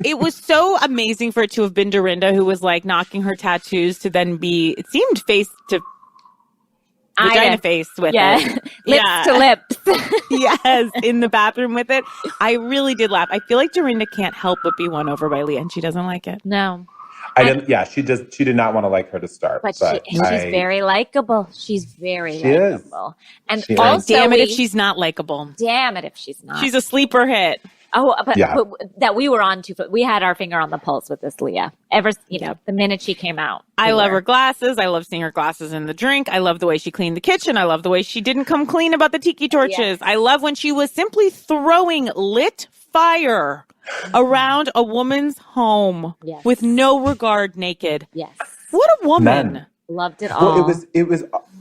it was so amazing for it to have been Dorinda who was knocking her tattoos to then be, it seemed face to vagina face with it. Lips to lips. Yes, in the bathroom with it. I really did laugh. I feel like Dorinda can't help but be won over by Leah, and she doesn't like it. No. She did not want to like her to start. But she's very likable. She's very likable. And she also, damn it if she's not likable. Damn it if she's not. She's a sleeper hit. Oh, but that we were on to. We had our finger on the pulse with this Leah. The minute she came out. I love her glasses. I love seeing her glasses in the drink. I love the way she cleaned the kitchen. I love the way she didn't come clean about the tiki torches. Yes. I love when she was simply throwing lit fire around a woman's home with no regard, naked. Yes. What a woman. Men. Loved it all. Well,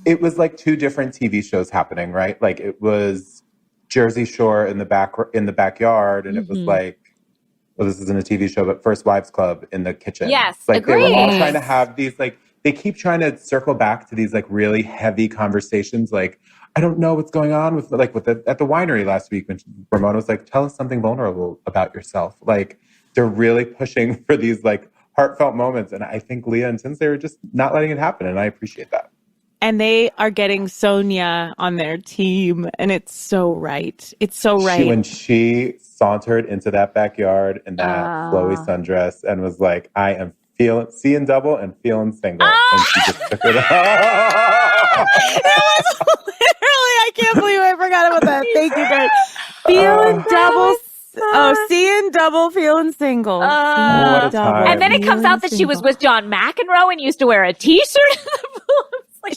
it was like two different TV shows happening, right? Like it was Jersey Shore in the backyard, and it was like, well, this isn't a TV show, but First Wives Club in the kitchen. Yes, like agreed. They were all trying to have these they keep trying to circle back to these like really heavy conversations. Like I don't know what's going on at the winery last week when Ramona was like, tell us something vulnerable about yourself. Like they're really pushing for these like heartfelt moments, and I think Leah and Tinsley are just not letting it happen, and I appreciate that. And they are getting Sonja on their team. And it's so right. It's so right. When she sauntered into that backyard in that flowy sundress and was like, I am seeing double and feeling single. And she just took it off. That was literally, I can't believe I forgot about that. Thank you, Bert. Feeling double. Seeing double, feeling single. And then it comes out that she was with John McEnroe and used to wear a T-shirt.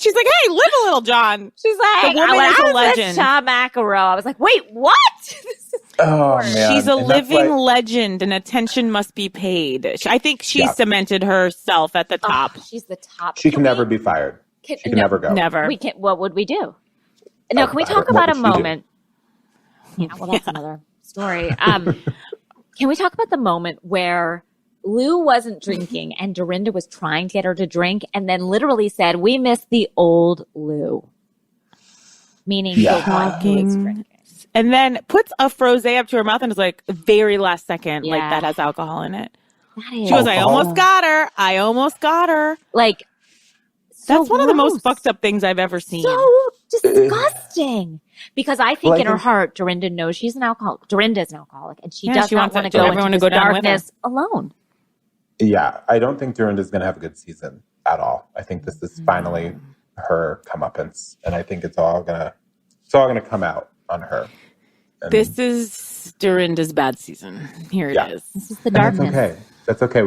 She's like, hey, live a little, John. She's like, the woman is a legend. John McEnroe. I was like, wait, what? Man. She's a living legend, and attention must be paid. I think she cemented herself at the top. She's the top. She can never be fired. She can never go. Never. We can. What would we do? No, can we talk about a moment? Yeah, well, that's another story. Can we talk about the moment where Lou wasn't drinking and Dorinda was trying to get her to drink and then literally said, we miss the old Lou. Meaning the one who was drinking. And then puts a frosé up to her mouth and is like, very last second, like that has alcohol in it. She goes, I almost got her. Like, that's one of the most fucked up things I've ever seen. So disgusting. Because I think in her heart, Dorinda knows she's an alcoholic. Dorinda is an alcoholic, and she does not want to go into the darkness alone. Yeah, I don't think Dorinda's going to have a good season at all. I think this is finally her comeuppance, and I think it's all gonna come out on her. And this is Dorinda's bad season. Here it is. This is the darkness. That's okay. That's okay.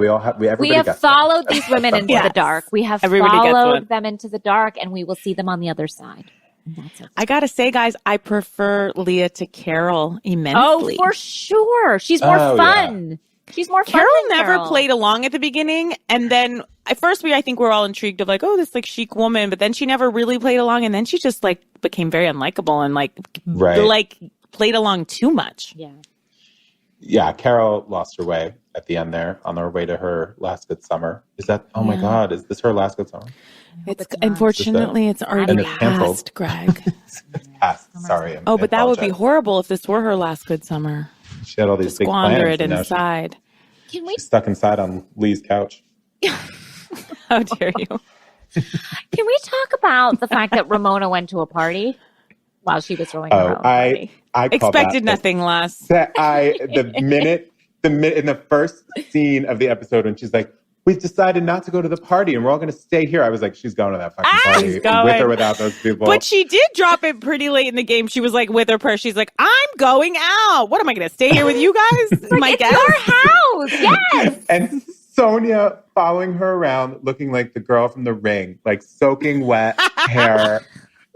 We have followed these women into the dark. We have followed them into the dark, and we will see them on the other side. That's okay. I gotta say, guys, I prefer Leah to Carol immensely. Oh, for sure. She's more fun. Yeah. She's more fun. Carol never played along at the beginning, and then at first I think we're all intrigued of like, oh, this like chic woman, but then she never really played along, and then she just like became very unlikable and like played along too much. Yeah. Yeah, Carol lost her way at the end there on her way to her last good summer. Is that, oh my God, is this her last good summer? It's unfortunately, it's already passed, Greg. Passed, sorry. But that would be horrible if this were her last good summer. She had all these big plans. Squander it inside. She's stuck inside on Lee's couch. How dare you? Can we talk about the fact that Ramona went to a party while she was throwing her own party? I expected nothing less. The minute in the first scene of the episode when she's like, we've decided not to go to the party and we're all going to stay here. I was like, she's going to that fucking party with or without those people. But she did drop it pretty late in the game. She was like with her purse. She's like, I'm going out. What am I going to stay here with you guys? Like, it's our house. Yes. And Sonja following her around looking like the girl from The Ring, like soaking wet hair.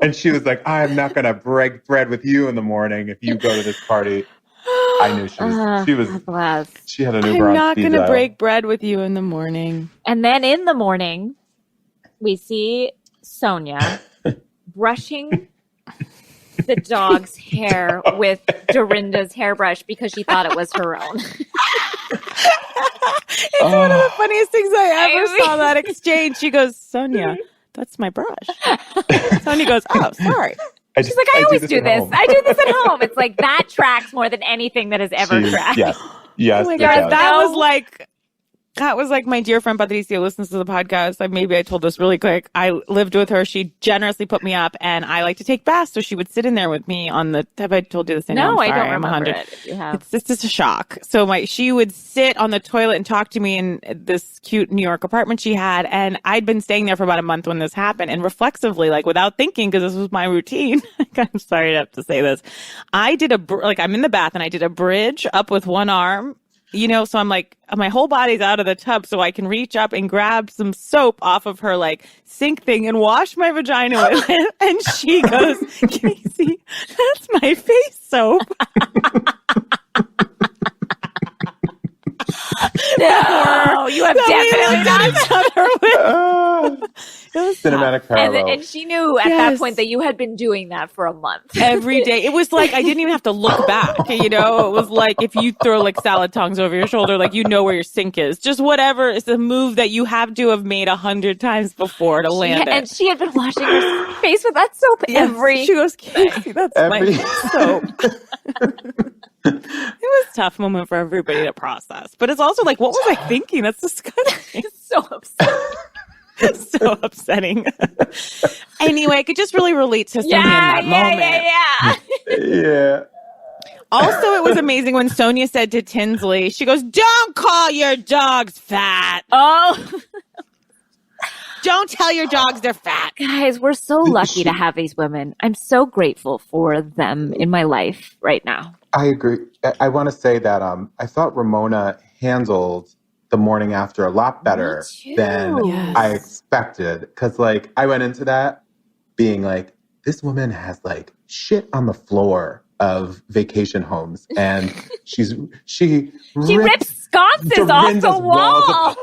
And she was like, I'm not going to break bread with you in the morning if you go to this party. I knew she had a new bra. I'm not going to break bread with you in the morning. And then in the morning, we see Sonja brushing the dog's hair with Dorinda's hairbrush because she thought it was her own. It's one of the funniest things I ever saw that exchange. She goes, Sonja, that's my brush. Sonja goes, oh, sorry. She's like, I always do this. I do this at home. It's like that tracks more than anything that has ever tracked. Yes. Oh my God, that was like That was like my dear friend Patricia listens to the podcast. Maybe I told this really quick. I lived with her. She generously put me up, and I like to take baths, so she would sit in there with me on the. Have I told you this? No, I don't I'm remember 100. it. If you have. It's just a shock. So she would sit on the toilet and talk to me in this cute New York apartment she had, and I'd been staying there for about a month when this happened, and reflexively, like without thinking, because this was my routine. I'm sorry to have to say this. I did I'm in the bath, and I did a bridge up with one arm. So I'm like, my whole body's out of the tub so I can reach up and grab some soap off of her like sink thing and wash my vagina with it. And she goes, Casey, that's my face soap. No, you have definitely done it. Cinematic parallel. And she knew at that point that you had been doing that for a month. Every day. It was like, I didn't even have to look back, It was like if you throw like salad tongs over your shoulder, like where your sink is. Just whatever is the move that you have to have made 100 times before to land it. And she had been washing her face with that soap every She goes, Casey, that's my soap. It was a tough moment for everybody to process. But it's also like, what was I thinking? That's disgusting. It's so upsetting. So upsetting. Anyway, I could just really relate to Sonia in that moment. Yeah. Also, it was amazing when Sonia said to Tinsley, she goes, "Don't call your dogs fat. Oh. Don't tell your dogs they're fat." Guys, we're so lucky to have these women. I'm so grateful for them in my life right now. I agree. I want to say that I thought Ramona handled the morning after a lot better than I expected. Because, I went into that being like, this woman has, shit on the floor of vacation homes. And she rips sconces off the wall.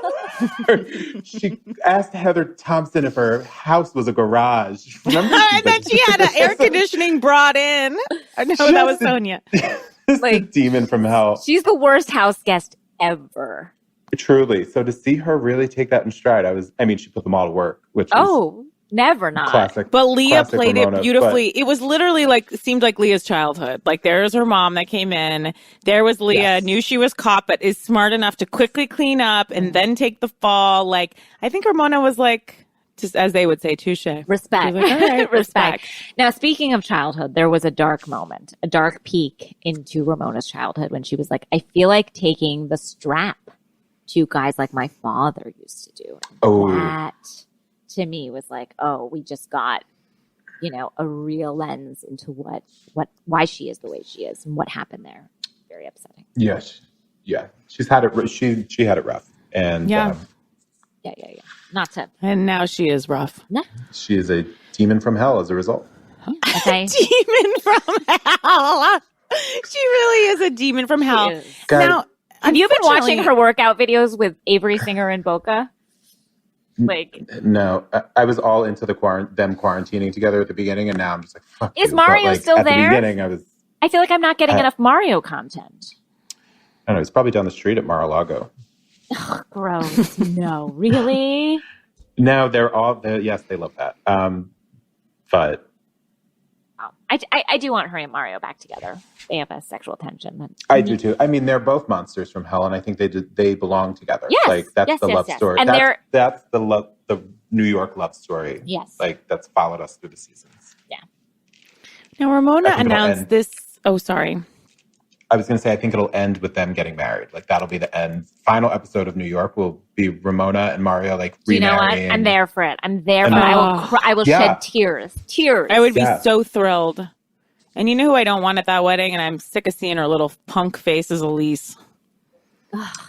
She asked Heather Thompson if her house was a garage. Remember? And then she had air conditioning brought in. I know that was Sonia. A demon from hell. She's the worst house guest ever. Truly. So to see her really take that in stride, she put them all to work, which is never not. Classic. But Leah played Ramona, it beautifully. It was literally seemed like Leah's childhood. there's her mom that came in. There was Leah, knew she was caught, but is smart enough to quickly clean up and then take the fall. I think Ramona was just as they would say, touche. Respect. All right, respect. Now, speaking of childhood, there was a dark moment, a dark peek into Ramona's childhood when she was like, I feel like taking the strap to guys like my father used to do. That, to me, was like, we just got, a real lens into why she is the way she is and what happened there. Very upsetting. Yes. Yeah. She's had it. She had it rough. And yeah. Not to. And now she is rough. No. She is a demon from hell as a result. Okay. Demon from hell. She really is a demon from hell. Now, have you been watching her workout videos with Avery Singer and Boca? No, I was all into them quarantining together at the beginning, and now I'm just like, fuck. Is Mario still at there? At the beginning, I feel like I'm not getting enough Mario content. I don't know. He's probably down the street at Mar-a-Lago. Ugh, gross. No, really? No, yes, they love that. But I do want her and Mario back together. They have a sexual tension. I do too. They're both monsters from hell, and I think they belong together. Yes, that's the love story. And that's the New York love story. Yes, that's followed us through the seasons. Yeah. Now Ramona announced this. Oh, sorry. I was going to say, I think it'll end with them getting married. That'll be the end. Final episode of New York will be Ramona and Mario remarrying. You know what? I'm there for it. I will shed tears. Tears. I would be so thrilled. And you know who I don't want at that wedding? And I'm sick of seeing her little punk face is Elise.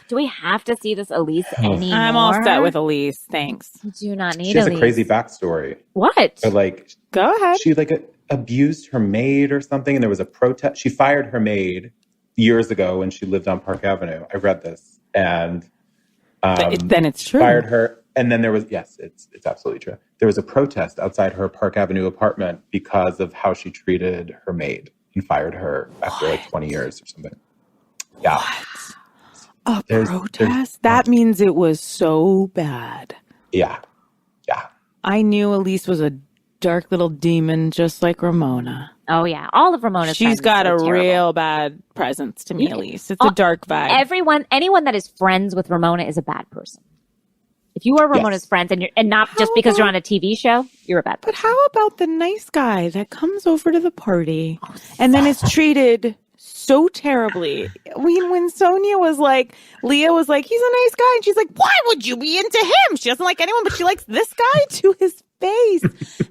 Do we have to see this Elise anymore? I'm all set with Elise. Thanks. I do not need She has Elise. a crazy backstory. What? Go ahead. She abused her maid or something, and there was a protest. She fired her maid years ago when she lived on Park Avenue. I read this, and then it's true. Fired her, and then there was it's absolutely true. There was a protest outside her Park Avenue apartment because of how she treated her maid, and fired her after 20 years or something. Yeah. What? A protest? That means it was so bad. Yeah. I knew Elise was a dark little demon, just like Ramona. Oh yeah, all of Ramona's. She's got a terrible. real bad presence to me, at least. It's a dark vibe. Anyone that is friends with Ramona is a bad person. If you are Ramona's friends and not just because you're on a TV show, you're a bad person. But how about the nice guy that comes over to the party and then is treated so terribly? When Sonja was like, Leah was like, he's a nice guy, and she's like, why would you be into him? She doesn't like anyone, but she likes this guy to his face.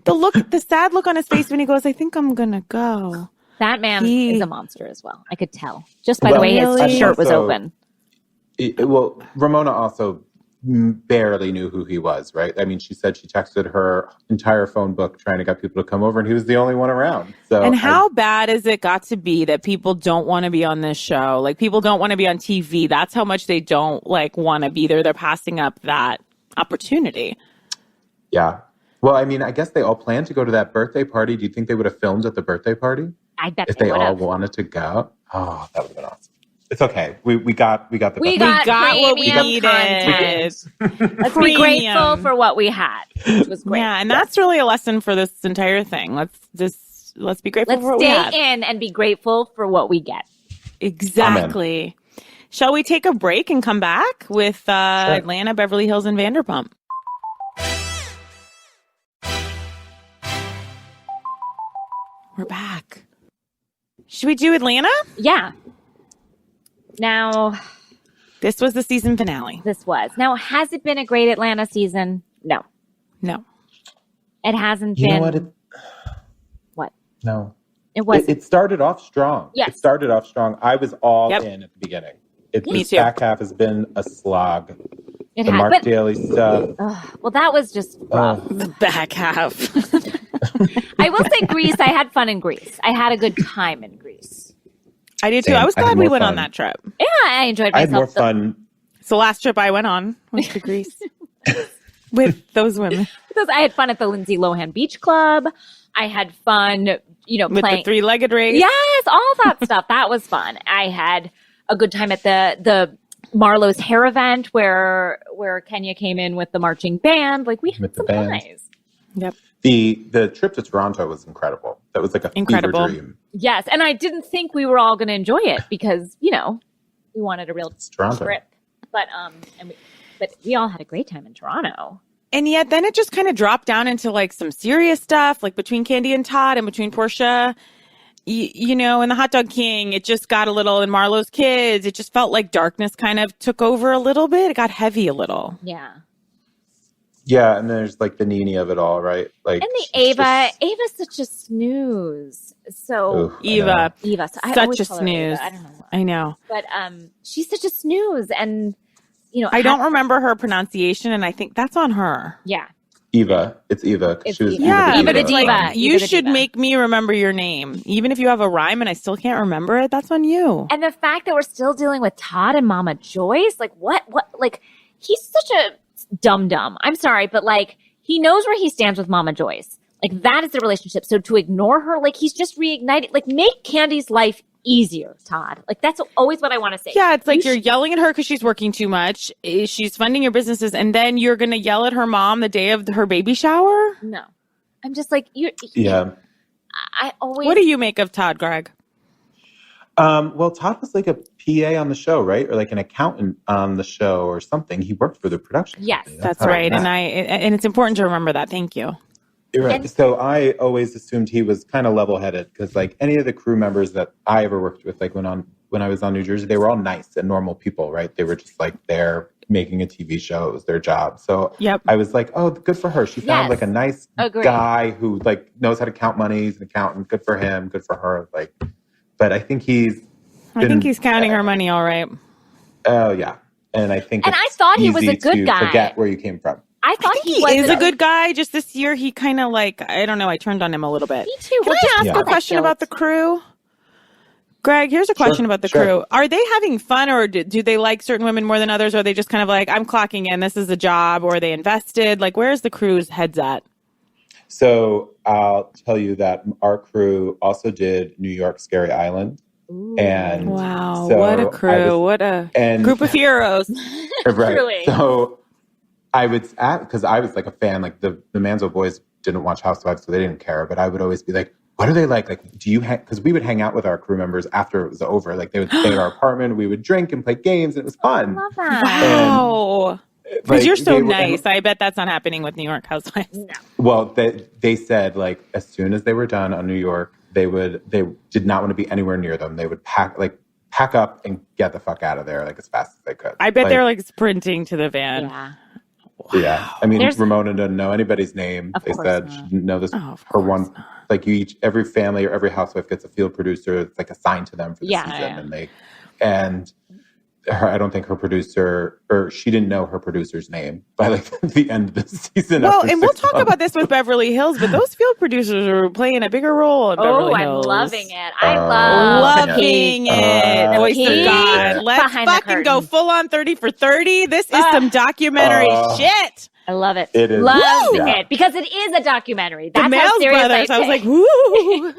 The sad look on his face when he goes, I think I'm gonna go. That man is a monster as well. I could tell just by the way his shirt was open. Ramona also barely knew who he was, right? I mean, she said she texted her entire phone book trying to get people to come over, and he was the only one around. So, and how bad is it got to be that people don't want to be on this show? Like, people don't want to be on TV. That's how much they don't want to be there. They're passing up that opportunity. Yeah. Well, I mean, I guess they all planned to go to that birthday party. Do you think they would have filmed at the birthday party? I bet if they all wanted to go. Oh, that would have been awesome. It's okay. We got what we needed. Let's be grateful for what we had, which was great. Yeah, and that's really a lesson for this entire thing. Let's be grateful for what we had. Let's stay in and be grateful for what we get. Exactly. Amen. Shall we take a break and come back with Atlanta, Beverly Hills, and Vanderpump? We're back. Should we do Atlanta? Yeah. Now, this was the season finale. This was. Now, has it been a great Atlanta season? No. It hasn't been. You know what? What? No. It was. It started off strong. Yes. It started off strong. I was all in at the beginning. Me too. Back half has been a slog. The Mark Daly stuff. Well, that was just rough. The back half. I will say Greece. I had fun in Greece. I had a good time in Greece. I did too. I was glad we went on that trip. Yeah, I enjoyed myself. I had more fun. It's the last trip I went on was to Greece with those women. Because I had fun at the Lindsay Lohan Beach Club. I had fun, with playing the three-legged race. Yes, all that stuff. That was fun. I had a good time at the Marlowe's hair event where Kenya came in with the marching band. Like we had some guys. Yep. The trip to Toronto was incredible. That was like a fever dream. Yes, and I didn't think we were all going to enjoy it because we wanted a real trip. But but we all had a great time in Toronto. And yet then it just kind of dropped down into some serious stuff, like between Candy and Todd and between Portia. And the Hot Dog King, it just got a little, and Marlowe's kids, it just felt like darkness kind of took over a little bit. It got heavy a little. Yeah. Yeah, and there's the Nene of it all, right? And the Ava's such a snooze. So Eva, so such a snooze. I don't know why. I know, but she's such a snooze, and I don't remember her pronunciation, and I think that's on her. Yeah, Eva. It's Eva. It's she was Eva the diva. You should make me remember your name, even if you have a rhyme and I still can't remember it. That's on you. And the fact that we're still dealing with Todd and Mama Joyce, what? He's such a dum-dum. I'm sorry, but he knows where he stands with Mama Joyce. That is the relationship. So to ignore her, he's just reignited. Make Candy's life easier, Todd. That's always what I want to say. Yeah, it's you're yelling at her because she's working too much. She's funding your businesses, and then you're going to yell at her mom the day of her baby shower? No. I'm just yeah. I always. What do you make of Todd, Greg? Well, Todd was a PA on the show, right? Or an accountant on the show or something. He worked for the production. Yes, company. That's right. And it's important to remember that. Thank you. You're right. So I always assumed he was kind of level-headed because any of the crew members that I ever worked with, when I was on New Jersey, they were all nice and normal people, right? They were just there making a TV show. It was their job. So I was oh, good for her. She found a nice guy who knows how to count money. He's an accountant. Good for him. Good for her. But I think he's counting her money all right. Oh, yeah. And I think I thought he was a good guy. Forget where you came from. I thought he is a good guy. Just this year, he kind of I don't know. I turned on him a little bit. Me too. Can I ask a question about the crew? Greg, here's a question about the crew. Are they having fun, or do they like certain women more than others? Or are they just kind of I'm clocking in, this is a job, or are they invested? Where's the crew's heads at? So I'll tell you that our crew also did New York Scary Island. Ooh. And wow, what a crew. What a group of heroes. Right. Truly. So I would because I was a fan, the Manzo boys didn't watch Housewives, so they didn't care. But I would always be what are they like? Like, do you because we would hang out with our crew members after it was over. Like, they would stay at our apartment. We would drink and play games. And it was fun. I love that. Wow. Because Like, you're so nice. I bet that's not happening with New York Housewives. No. Well, they said, like, as soon as they were done on New York, they did not want to be anywhere near them. They would pack up and get the fuck out of there, like, as fast as they could. I bet they're like sprinting to the van. Yeah. Wow. Yeah. I mean, Ramona didn't know anybody's name. They said not. she didn't know this. Oh, her one, like, every family or every housewife gets a field producer. It's like assigned to them for the season. Yeah. I don't think her producer, or she didn't know her producer's name by like the end of the season. Well, and we'll talk about this with Beverly Hills, but those field producers are playing a bigger role in Beverly Hills. I'm loving it. I love loving it. Voice of God. Let's fucking go full on 30 for 30. This is some documentary shit. I love it. It is. Love it. Because it is a documentary. That's the Mills how serious Brothers. I was like, woo.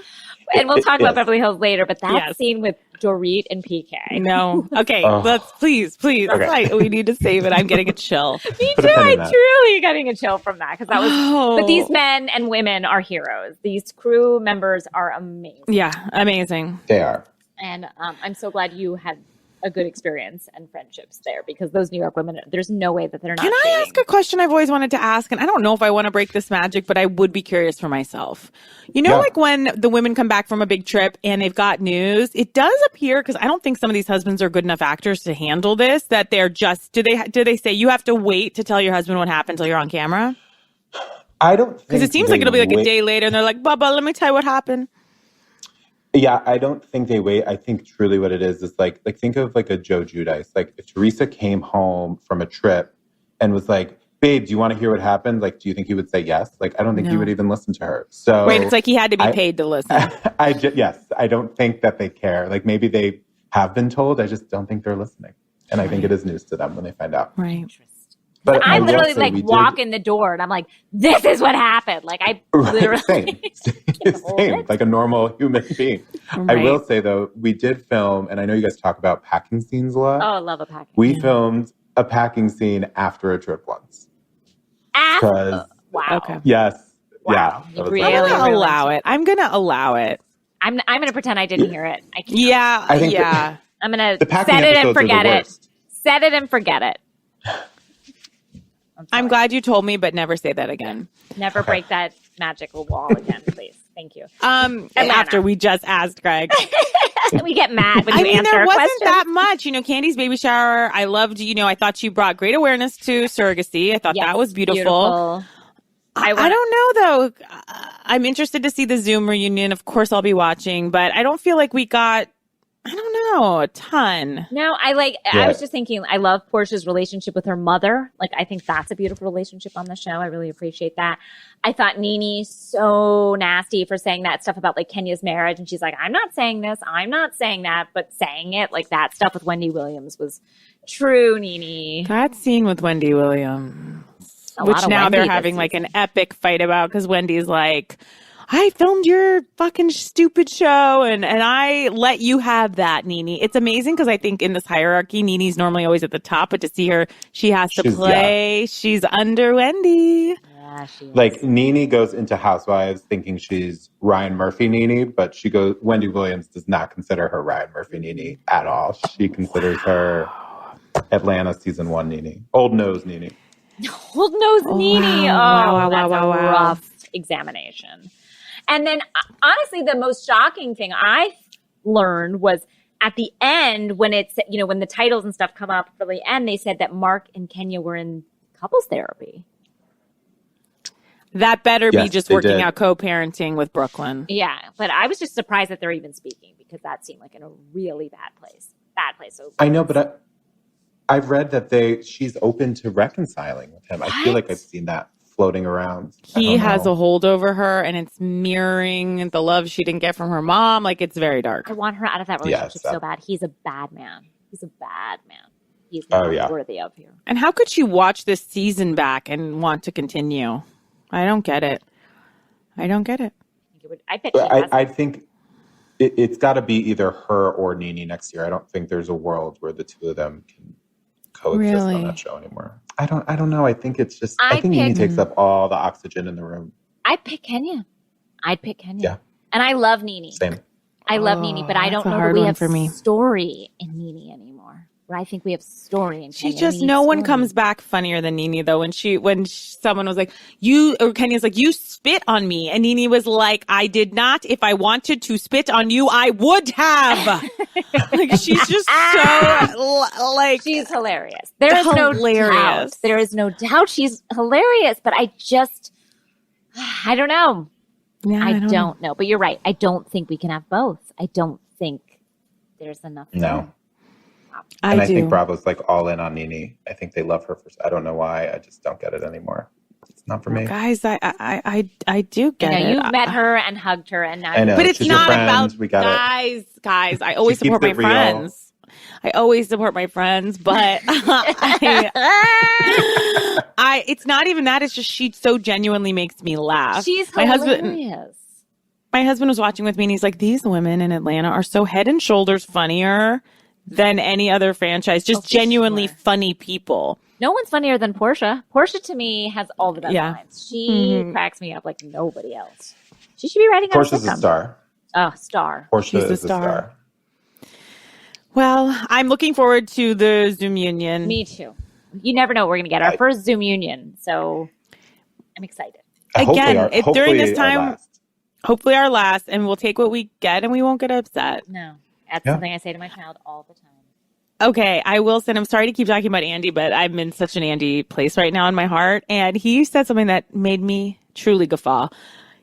And we'll talk about Beverly Hills later, but that scene with Dorit and PK. No. Okay, let's please. Okay. Like, we need to save it. I'm getting a chill. Me too. I'm truly getting a chill from that because that was. But these men and women are heroes. These crew members are amazing. Yeah, amazing. They are. And I'm so glad you had a good experience and friendships there because those New York women, there's no way that they're not. Can I ask a question I've always wanted to ask? And I don't know if I want to break this magic, but I would be curious for myself. You know, like when the women come back from a big trip and they've got news, it does appear, because I don't think some of these husbands are good enough actors to handle this, that they're just, do they say you have to wait to tell your husband what happened until you're on camera? I don't think, because it seems like it'll be like a day later and they're like, Bubba, let me tell you what happened. Yeah, I don't think they wait. I think truly what it is like think of like a Joe Giudice. Like if Teresa came home from a trip and was like, babe, do you want to hear what happened? Like, do you think he would say yes? Like, I don't think he would even listen to her. So wait, it's like he had to be paid to listen. Yes, I don't think that they care. Like maybe they have been told. I just don't think they're listening. And I think it is news to them when they find out. Right. But I literally like walk in the door and I'm like, this is what happened. Like I literally same like a normal human being. Right. I will say though, we did film, and I know you guys talk about packing scenes a lot. Oh, I love a packing. We filmed a packing scene after a trip once. Wow. Okay. Yes. Wow. Yeah. I'm gonna allow it. I'm I'm gonna pretend I didn't hear it. I can't. Yeah. I think I'm gonna set it and forget it. Set it and forget it. I'm glad you told me, but never say that again. Never break that magical wall again, please. Thank you. After we just asked Greg. We get mad when you answer there a wasn't question. that much. You know, Candy's baby shower, I loved, I thought she brought great awareness to surrogacy. I thought that was beautiful. I don't know, though. I'm interested to see the Zoom reunion. Of course, I'll be watching, but I don't feel like we got, a ton. No, I was just thinking, I love Portia's relationship with her mother. Like, I think that's a beautiful relationship on the show. I really appreciate that. I thought Nene so nasty for saying that stuff about like Kenya's marriage. And she's like, I'm not saying this. I'm not saying that. But saying it, like that stuff with Wendy Williams was true, Nene. That scene with Wendy Williams, which now they're having like an epic fight about because Wendy's like, I filmed your fucking stupid show and I let you have that, Nene. It's amazing because I think in this hierarchy, Nene's normally always at the top, but to see her, she has to play. Yeah. She's under Wendy. Yeah, she is. Like Nene goes into Housewives thinking she's Ryan Murphy Nene, but Wendy Williams does not consider her Ryan Murphy Nene at all. She considers her Atlanta season 1 Nene. Old nose Nene. Old nose Nene. Wow. That's a rough examination. And then, honestly, the most shocking thing I learned was at the end when it's, when the titles and stuff come up for the end, they said that Mark and Kenya were in couples therapy. That better be just working out co-parenting with Brooklyn. Yeah, but I was just surprised that they're even speaking because that seemed like in a really bad place. So I know, but I've read that she's open to reconciling with him. What? I feel like I've seen that floating around. He has a hold over her and it's mirroring the love she didn't get from her mom. Like, it's very dark. I want her out of that relationship so bad. He's a bad man. He's not worthy of here. And how could she watch this season back and want to continue? I don't get it. I think it's got to be either her or Nene next year. I don't think there's a world where the two of them can coexist on that show anymore. I don't know. I think it's just, I think Nene takes up all the oxygen in the room. I'd pick Kenya. Yeah. And I love Nene. Same. I love Nene, but I don't know that we have story in Nene anymore. Where I think we have story in Kenya. She just, no one comes back funnier than Nene, though. When someone was like, Kenya's like, you spit on me. And Nene was like, I did not. If I wanted to spit on you, I would have. Like, she's just so, like. She's hilarious. There is no doubt. There is no doubt she's hilarious, but I don't know. Yeah, I don't know. But you're right. I don't think we can have both. I don't think there's enough. No. I think Bravo's like all in on Nene. I think they love her. I don't know why. I just don't get it anymore. It's not for me. Guys, I do get it. You met her and hugged her, and now I know. But it's She's not about guys. I always support my friends. I always support my friends, but it's not even that. It's just she so genuinely makes me laugh. She's hilarious. My husband was watching with me, and he's like, "These women in Atlanta are so head and shoulders funnier than any other franchise. Just genuinely funny people." No one's funnier than Portia. Portia, to me, has all the best lines. She cracks me up like nobody else. She should be writing. Portia's a star. Oh, star. Portia is a star. Well, I'm looking forward to the Zoom union. Me too. You never know what we're going to get. Our first Zoom union. So I'm excited. Again, during this time, hopefully our last, and we'll take what we get and we won't get upset. No, that's something I say to my child all the time. Okay, I will send. I'm sorry to keep talking about Andy, but I'm in such an Andy place right now in my heart. And he said something that made me truly guffaw.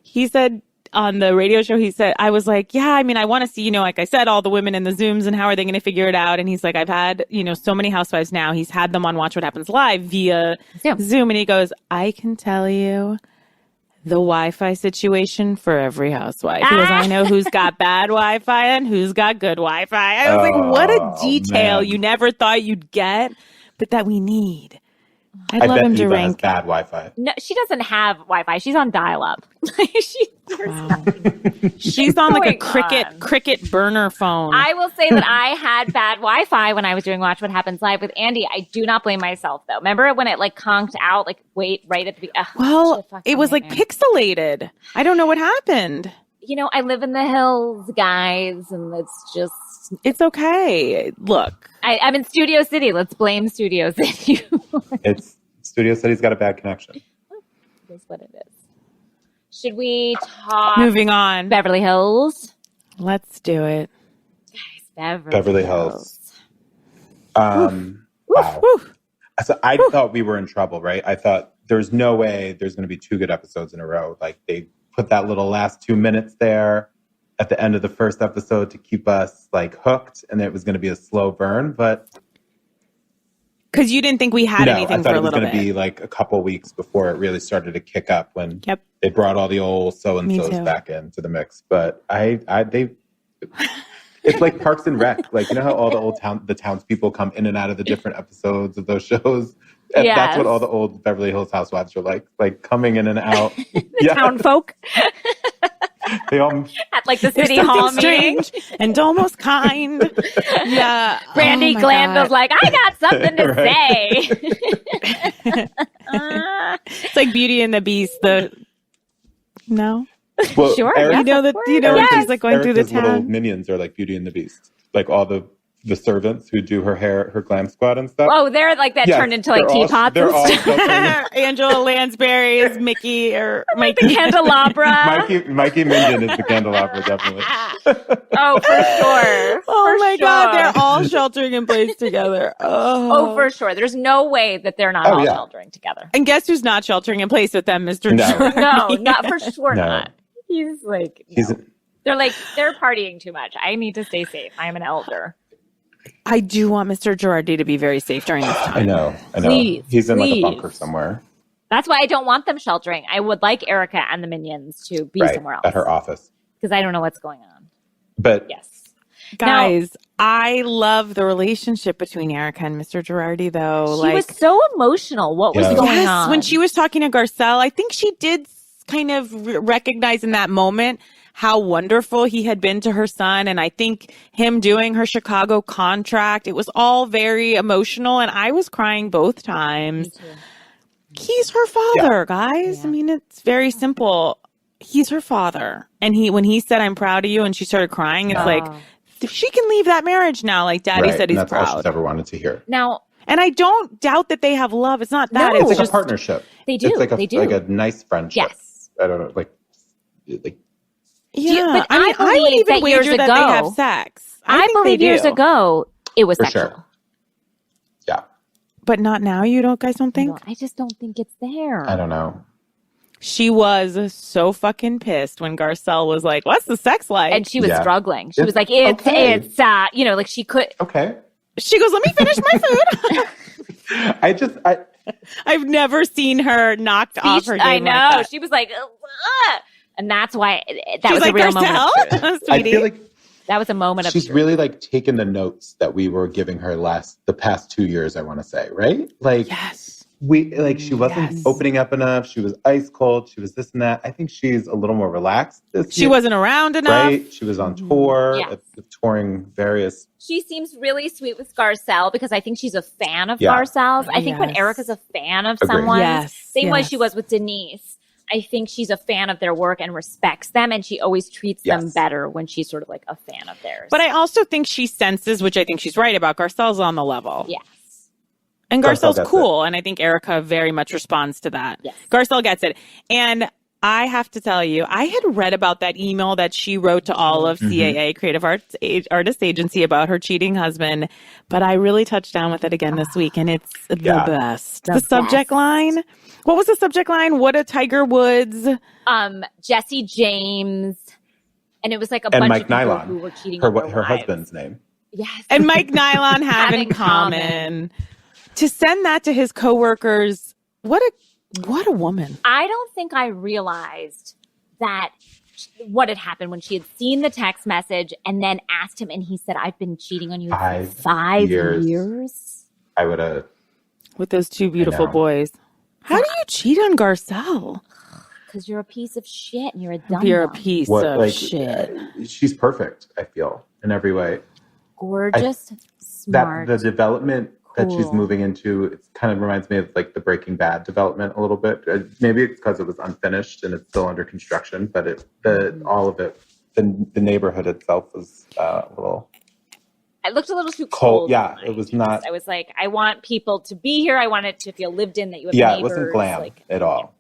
He said, on the radio show, he said, I was like, yeah, I mean, I want to see, like I said, all the women in the Zooms and how are they going to figure it out? And he's like, I've had, so many housewives now. He's had them on Watch What Happens Live via Zoom. And he goes, I can tell you the Wi-Fi situation for every housewife. He goes, I know who's got bad Wi-Fi and who's got good Wi-Fi. I was like, what a detail you never thought you'd get, but that we need. I love him to rank bad Wi-Fi. No, she doesn't have Wi-Fi. She's on dial-up. She's on like a cricket burner phone. I will say that I had bad Wi-Fi when I was doing Watch What Happens Live with Andy. I do not blame myself though. Remember when it like conked out, like right at the beginning? Well, it was like pixelated. I don't know what happened. I live in the hills, guys, and it's okay. Look, I'm in Studio City. Let's blame Studio City. Studio City's got a bad connection. That's what it is. Should we talk? Moving on. Beverly Hills. Let's do it. Guys, Beverly Hills. Wow. So I thought we were in trouble, right? I thought there's no way there's going to be 2 good episodes in a row. Like they put that little last 2 minutes there at the end of the first episode to keep us like hooked, and it was going to be a slow burn, but because you didn't think we had anything for a little bit. I thought it was going to be like a couple weeks before it really started to kick up when they brought all the old so-and-sos back into the mix. But it's like Parks and Rec. Like, how all the townspeople come in and out of the different episodes of those shows? Yes. That's what all the old Beverly Hills housewives are like coming in and out. Town folk. They all at like the city hall meeting and almost kind. Yeah, Brandy Glanville's like, I got something to say. It's like Beauty and the Beast. No, well, sure. Eric, she's like going through the town. Little minions are like Beauty and the Beast, like all the servants who do her hair, her glam squad and stuff. Oh, they're like that turned into like teapots. They're all Angela Lansbury is Mickey or Mikey. The candelabra. Mikey Minion is the candelabra, definitely. Oh, for sure. God, they're all sheltering in place together. Oh, for sure. There's no way that they're not all sheltering together. And guess who's not sheltering in place with them, Mr. No, not for sure. Not. He's like, they're partying too much. I need to stay safe. I am an elder. I do want Mr. Girardi to be very safe during this time. I know. Please, he's in like a bunker somewhere. That's why I don't want them sheltering. I would like Erica and the minions to be somewhere else. At her office. Because I don't know what's going on. But yes. Guys, I love the relationship between Erica and Mr. Girardi, though. She was so emotional. What was going on? When she was talking to Garcelle, I think she did kind of recognize in that moment how wonderful he had been to her son. And I think him doing her Chicago contract, it was all very emotional. And I was crying both times. He's her father, guys. Yeah. I mean, it's very simple. he's her father. And when he said, I'm proud of you, and she started crying, it's like, she can leave that marriage now. Like Daddy said, he's that's proud. All she's ever wanted to hear. Now, and I don't doubt that they have love. It's not that. No. It's like just a partnership. They do. It's like they do. like a nice friendship. Yes. I don't know. Like yeah. But I would even wager that they have sex. I believe years ago it was sexual. Sure. Yeah. But not now. Guys don't think? No, I just don't think it's there. I don't know. She was so fucking pissed when Garcelle was like, what's the sex like? And she was struggling. She was like, it's like she could. Okay. She goes, let me finish my food. I've never seen her knocked off her game. I know. Like that. She was like, ugh. And that's why that was like, a real moment of truth. I feel like that was a moment of she's truth. really like taken the notes that we were giving her the past 2 years, I want to say, right? Like, yes. She wasn't opening up enough. She was ice cold. She was this and that. I think she's a little more relaxed this year. She wasn't around enough. Right? She was on tour, Yes. touring various. She seems really sweet with Garcelle because I think she's a fan of Garcelle's. I think when Erica's a fan of someone, same way she was with Denise, I think she's a fan of their work and respects them, and she always treats them better when she's sort of like a fan of theirs. But I also think she senses, which I think she's right about, Garcelle's on the level. Yes. And Garcelle's cool, and I think Erica very much responds to that. Yes. Garcelle gets it. And I have to tell you, I had read about that email that she wrote to all of CAA, Creative Artist Agency, about her cheating husband, but I really touched down with it again this week, and it's the best. The subject line. What was the subject line? What a Tiger Woods. Jesse James. And it was like a bunch Mike of people Nylon, who were cheating her husband's name. Yes. And Mike Nylon have in common. To send that to his coworkers, what a woman. I don't think I realized that what had happened when she had seen the text message and then asked him, and he said, I've been cheating on you for 5 years. I would have. With those two beautiful boys. How do you cheat on Garcelle? Because you're a piece of shit and you're a dumb You're a piece of shit. She's perfect, I feel, in every way. Gorgeous, smart. The development that she's moving into, it kind of reminds me of like the Breaking Bad development a little bit. Maybe it's because it was unfinished and it's still under construction, but all of it, the neighborhood itself was a little. It looked a little too cold. Yeah, it was not. I was like, I want people to be here. I want it to feel lived in. That you have neighbors. It wasn't glam at all.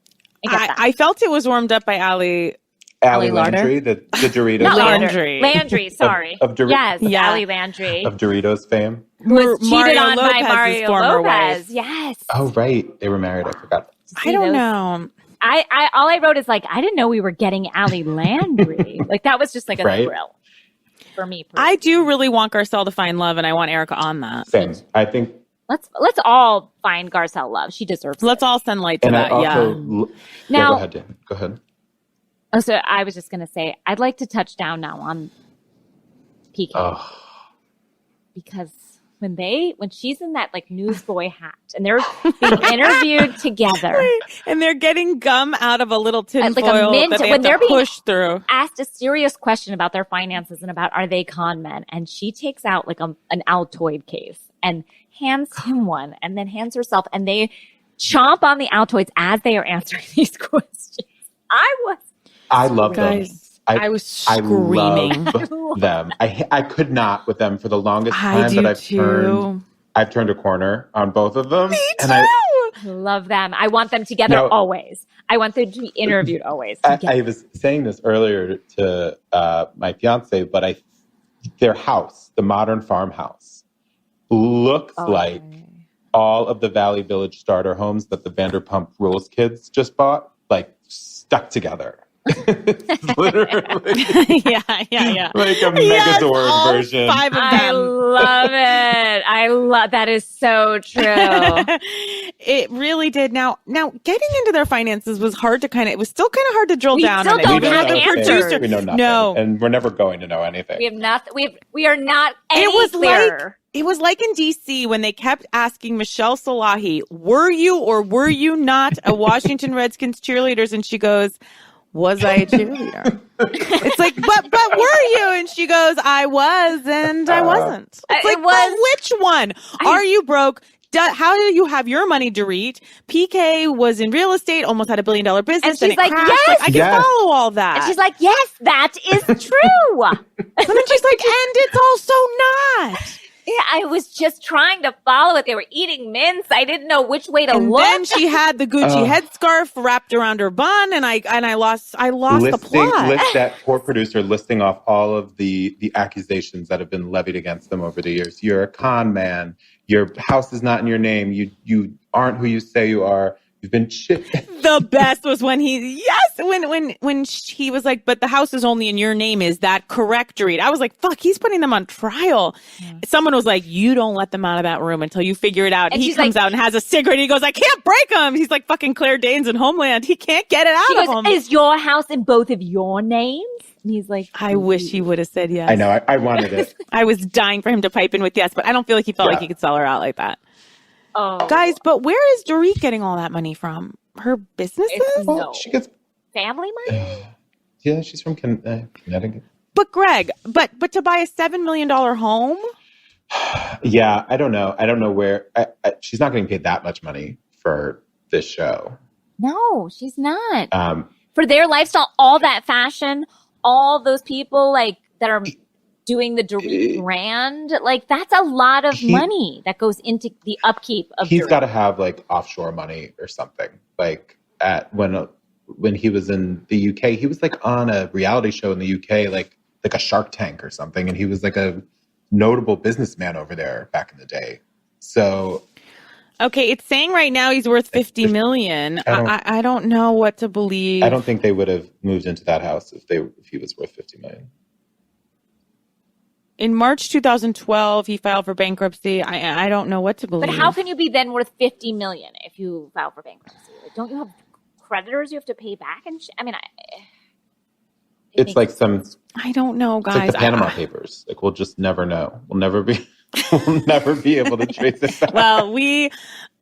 I felt it was warmed up by Allie Landry, the Doritos. Not Landry, sorry. Of Doritos. Yes, Allie Landry. Of Doritos fame. Who was cheated Mario on by Lopez's Mario former Lopez. wife. Yes. Oh, right. They were married. I forgot. I don't know. I all I wrote is like, I didn't know we were getting Allie Landry. Like that was just like a thrill for me. Personally. I do really want Garcelle to find love, and I want Erica on that. Same. I think. Let's all find Garcelle love. She deserves it. Let's all send light to that. Now, go ahead, Dan. Go ahead. Oh, so I was just going to say, I'd like to touch down now on PK. Because when she's in that like newsboy hat and they're being interviewed together. And they're getting gum out of a little tin like foil that they have to push through. Asked a serious question about their finances and about are they con men. And she takes out like an Altoid case and hands him one and then hands herself. And they chomp on the Altoids as they are answering these questions. I love them. I was screaming. I love them. I could not with them for the longest time that I've turned a corner on both of them. Me too. And I love them. I want them together always. I want them to be interviewed always. I was saying this earlier to my fiance, but their house, the modern farmhouse, looks like all of the Valley Village starter homes that the Vanderpump Rules kids just bought, like stuck together. Literally. yeah. Like a Megazord version. 5 of them. I love it. I love that is so true. It really did. Now getting into their finances was hard to it was still kind of hard to drill down on it. Don't have the producer. We know nothing. No. And we're never going to know anything. We have nothing. We are not any clearer. It was like in DC when they kept asking Michelle Salahi, were you or were you not a Washington Redskins cheerleader? And she goes, was I a cheerleader? It's like, but were you? And she goes, I was and I wasn't. It's like, which one? Are you broke? how do you have your money, Dorit? PK was in real estate, almost had $1 billion business, and it crashed. Yes. Like, I can follow all that. And she's like, yes, that is true. And then she's like, and it's also not. Yeah, I was just trying to follow it. They were eating mints. I didn't know which way to look. And then she had the Gucci headscarf wrapped around her bun, and I lost the plot. That poor producer listing off all of the accusations that have been levied against them over the years. You're a con man. Your house is not in your name. You aren't who you say you are. You've been shit. The best was when he was like, but the house is only in your name. Is that correct, Dorit? I was like, fuck, he's putting them on trial. Yeah. Someone was like, you don't let them out of that room until you figure it out. And he comes out and has a cigarette. And he goes, I can't break him. He's like fucking Claire Danes in Homeland. He can't get it out of him. Is your house in both of your names? And he's like, I wish he would have said yes. I know. I wanted it. I was dying for him to pipe in with yes, but I don't feel like he felt like he could sell her out like that. Oh. Guys, but where is Dorit getting all that money from? Her businesses? She gets family money. Yeah, she's from Connecticut. But Greg, but to buy a $7 million home? Yeah, I don't know. I don't know where. She's not getting paid that much money for this show. No, she's not. For their lifestyle, all that fashion, all those people like that are doing the Dorit brand, like that's a lot of money that goes into the upkeep of He's Dorit. got to have like offshore money or something. Like when he was in the UK, he was like on a reality show in the UK, like a Shark Tank or something. And he was like a notable businessman over there back in the day. So. Okay, it's saying right now he's worth $50 million. I don't know what to believe. I don't think they would have moved into that house if he was worth $50 million. In March 2012, he filed for bankruptcy. I don't know what to believe. But how can you be then worth $50 million if you file for bankruptcy? Like, don't you have creditors you have to pay back? And it's like some. I don't know, guys. It's like the Panama Papers. Like we'll just never know. We'll never be able to trace it back. Well,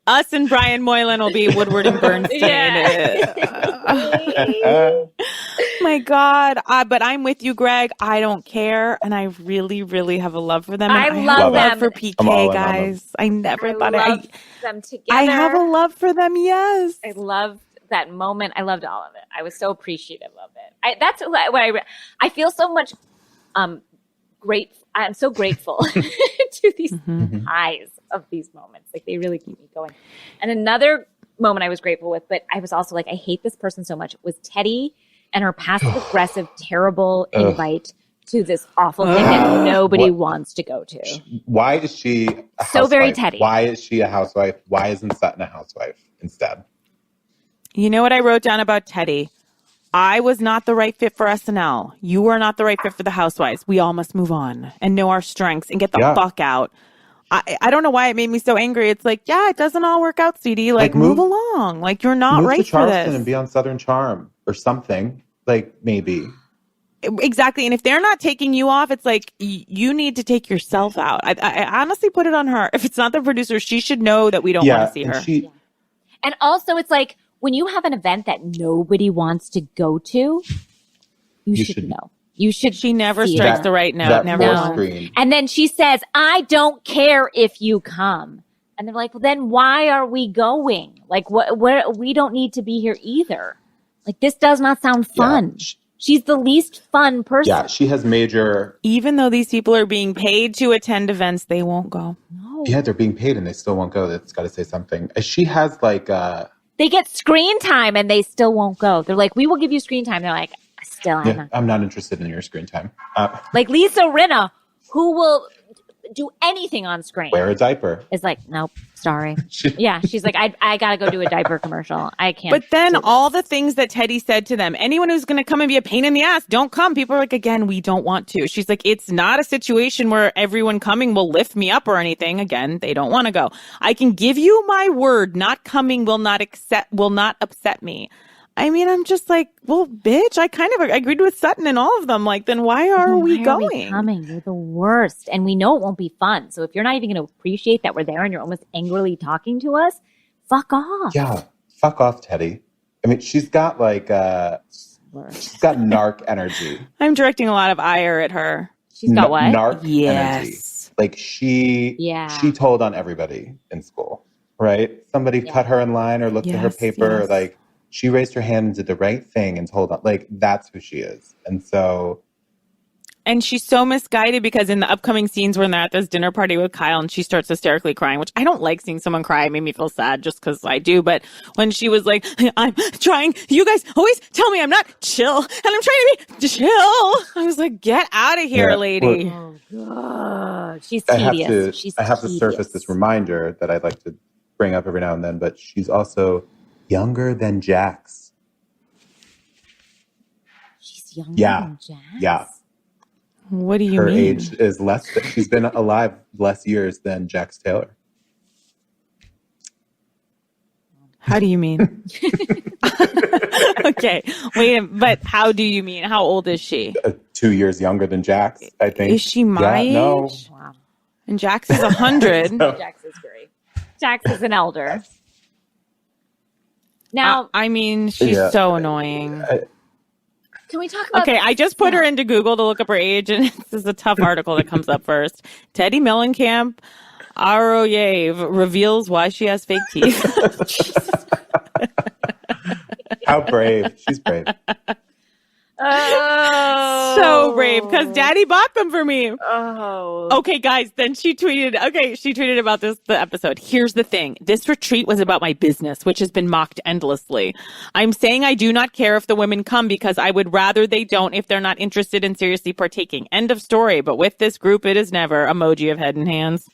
us and Brian Moylan will be Woodward and Bernstein. My God. But I'm with you, Greg. I don't care. And I really, really have a love for them. I love them. Love for PK, guys. I never thought loved them together. I have a love for them, yes. I loved that moment. I loved all of it. I was so appreciative of it. That's what I feel so much grateful. I'm so grateful to these highs of these moments. Like they really keep me going. And another moment I was grateful with, but I was also like, I hate this person so much, was Teddy and her passive aggressive, terrible invite to this awful thing that nobody wants to go to. Why is she a housewife? So very Teddy. Why is she a housewife? Why isn't Sutton a housewife instead? You know what I wrote down about Teddy? I was not the right fit for SNL. You are not the right fit for the Housewives. We all must move on and know our strengths and get the fuck out. I don't know why it made me so angry. It's like, yeah, it doesn't all work out, CD. Like move along. Like you're not right to for this. Charleston and be on Southern Charm or something. Like maybe. Exactly. And if they're not taking you off, it's like you need to take yourself out. I honestly put it on her. If it's not the producer, she should know that we don't want to see her. And also it's like, when you have an event that nobody wants to go to, you should know. You should. She never strikes the right note. Never. Screen. And then she says, I don't care if you come. And they're like, well, then why are we going? Like, we don't need to be here either. Like, this does not sound fun. Yeah. She's the least fun person. Yeah, she has major. Even though these people are being paid to attend events, they won't go. No. Yeah, they're being paid and they still won't go. That's got to say something. She has like. They get screen time and they still won't go. They're like, we will give you screen time. They're like, I'm not interested in your screen time. Like Lisa Rinna, who will do anything on screen. Wear a diaper. Is like, nope, sorry. Yeah, she's like, I got to go do a diaper commercial. I can't. But then all the things that Teddy said to them, anyone who's going to come and be a pain in the ass, don't come. People are like, again, we don't want to. She's like, it's not a situation where everyone coming will lift me up or anything. Again, they don't want to go. I can give you my word, not coming will not upset me. I mean, I'm just like, well, bitch, I kind of agreed with Sutton and all of them. Like, then why are we going? We coming? You're the worst. And we know it won't be fun. So if you're not even going to appreciate that we're there and you're almost angrily talking to us, fuck off. Yeah, fuck off, Teddy. I mean, she's got like, she's got narc energy. I'm directing a lot of ire at her. She's got what? Narc yes. energy. Like she told on everybody in school. right? Somebody cut her in line or looked at her paper. Or like, she raised her hand and did the right thing and told them, like, that's who she is. And so... And she's so misguided because in the upcoming scenes when they're at this dinner party with Kyle and she starts hysterically crying, which I don't like seeing someone cry. It made me feel sad just because I do. But when she was like, I'm trying, you guys always tell me I'm not chill and I'm trying to be chill. I was like, get out of here, lady. Well, oh, God. She's tedious. I have to surface this reminder that I'd like to bring up every now and then, but she's also younger than Jax. She's younger than Jax? Yeah. What do you mean? Her age is less. She's been alive less years than Jax Taylor. How do you mean? Okay, wait. But how do you mean? How old is she? 2 years younger than Jax, I think. Is she my age? No. Wow. And Jax is 100. Jax is great. Jax is an elder. Now, I mean, she's so annoying. Can we talk about... Okay, I just put her into Google to look up her age, and this is a tough article that comes up first. Teddy Mellencamp Aroyev reveals why she has fake teeth. How brave. She's brave. Oh. So brave, because Daddy bought them for me. Oh. Okay, guys, then she tweeted about the episode. Here's the thing. This retreat was about my business, which has been mocked endlessly. I'm saying I do not care if the women come because I would rather they don't if they're not interested in seriously partaking. End of story. But with this group, it is never. Emoji of head and hands.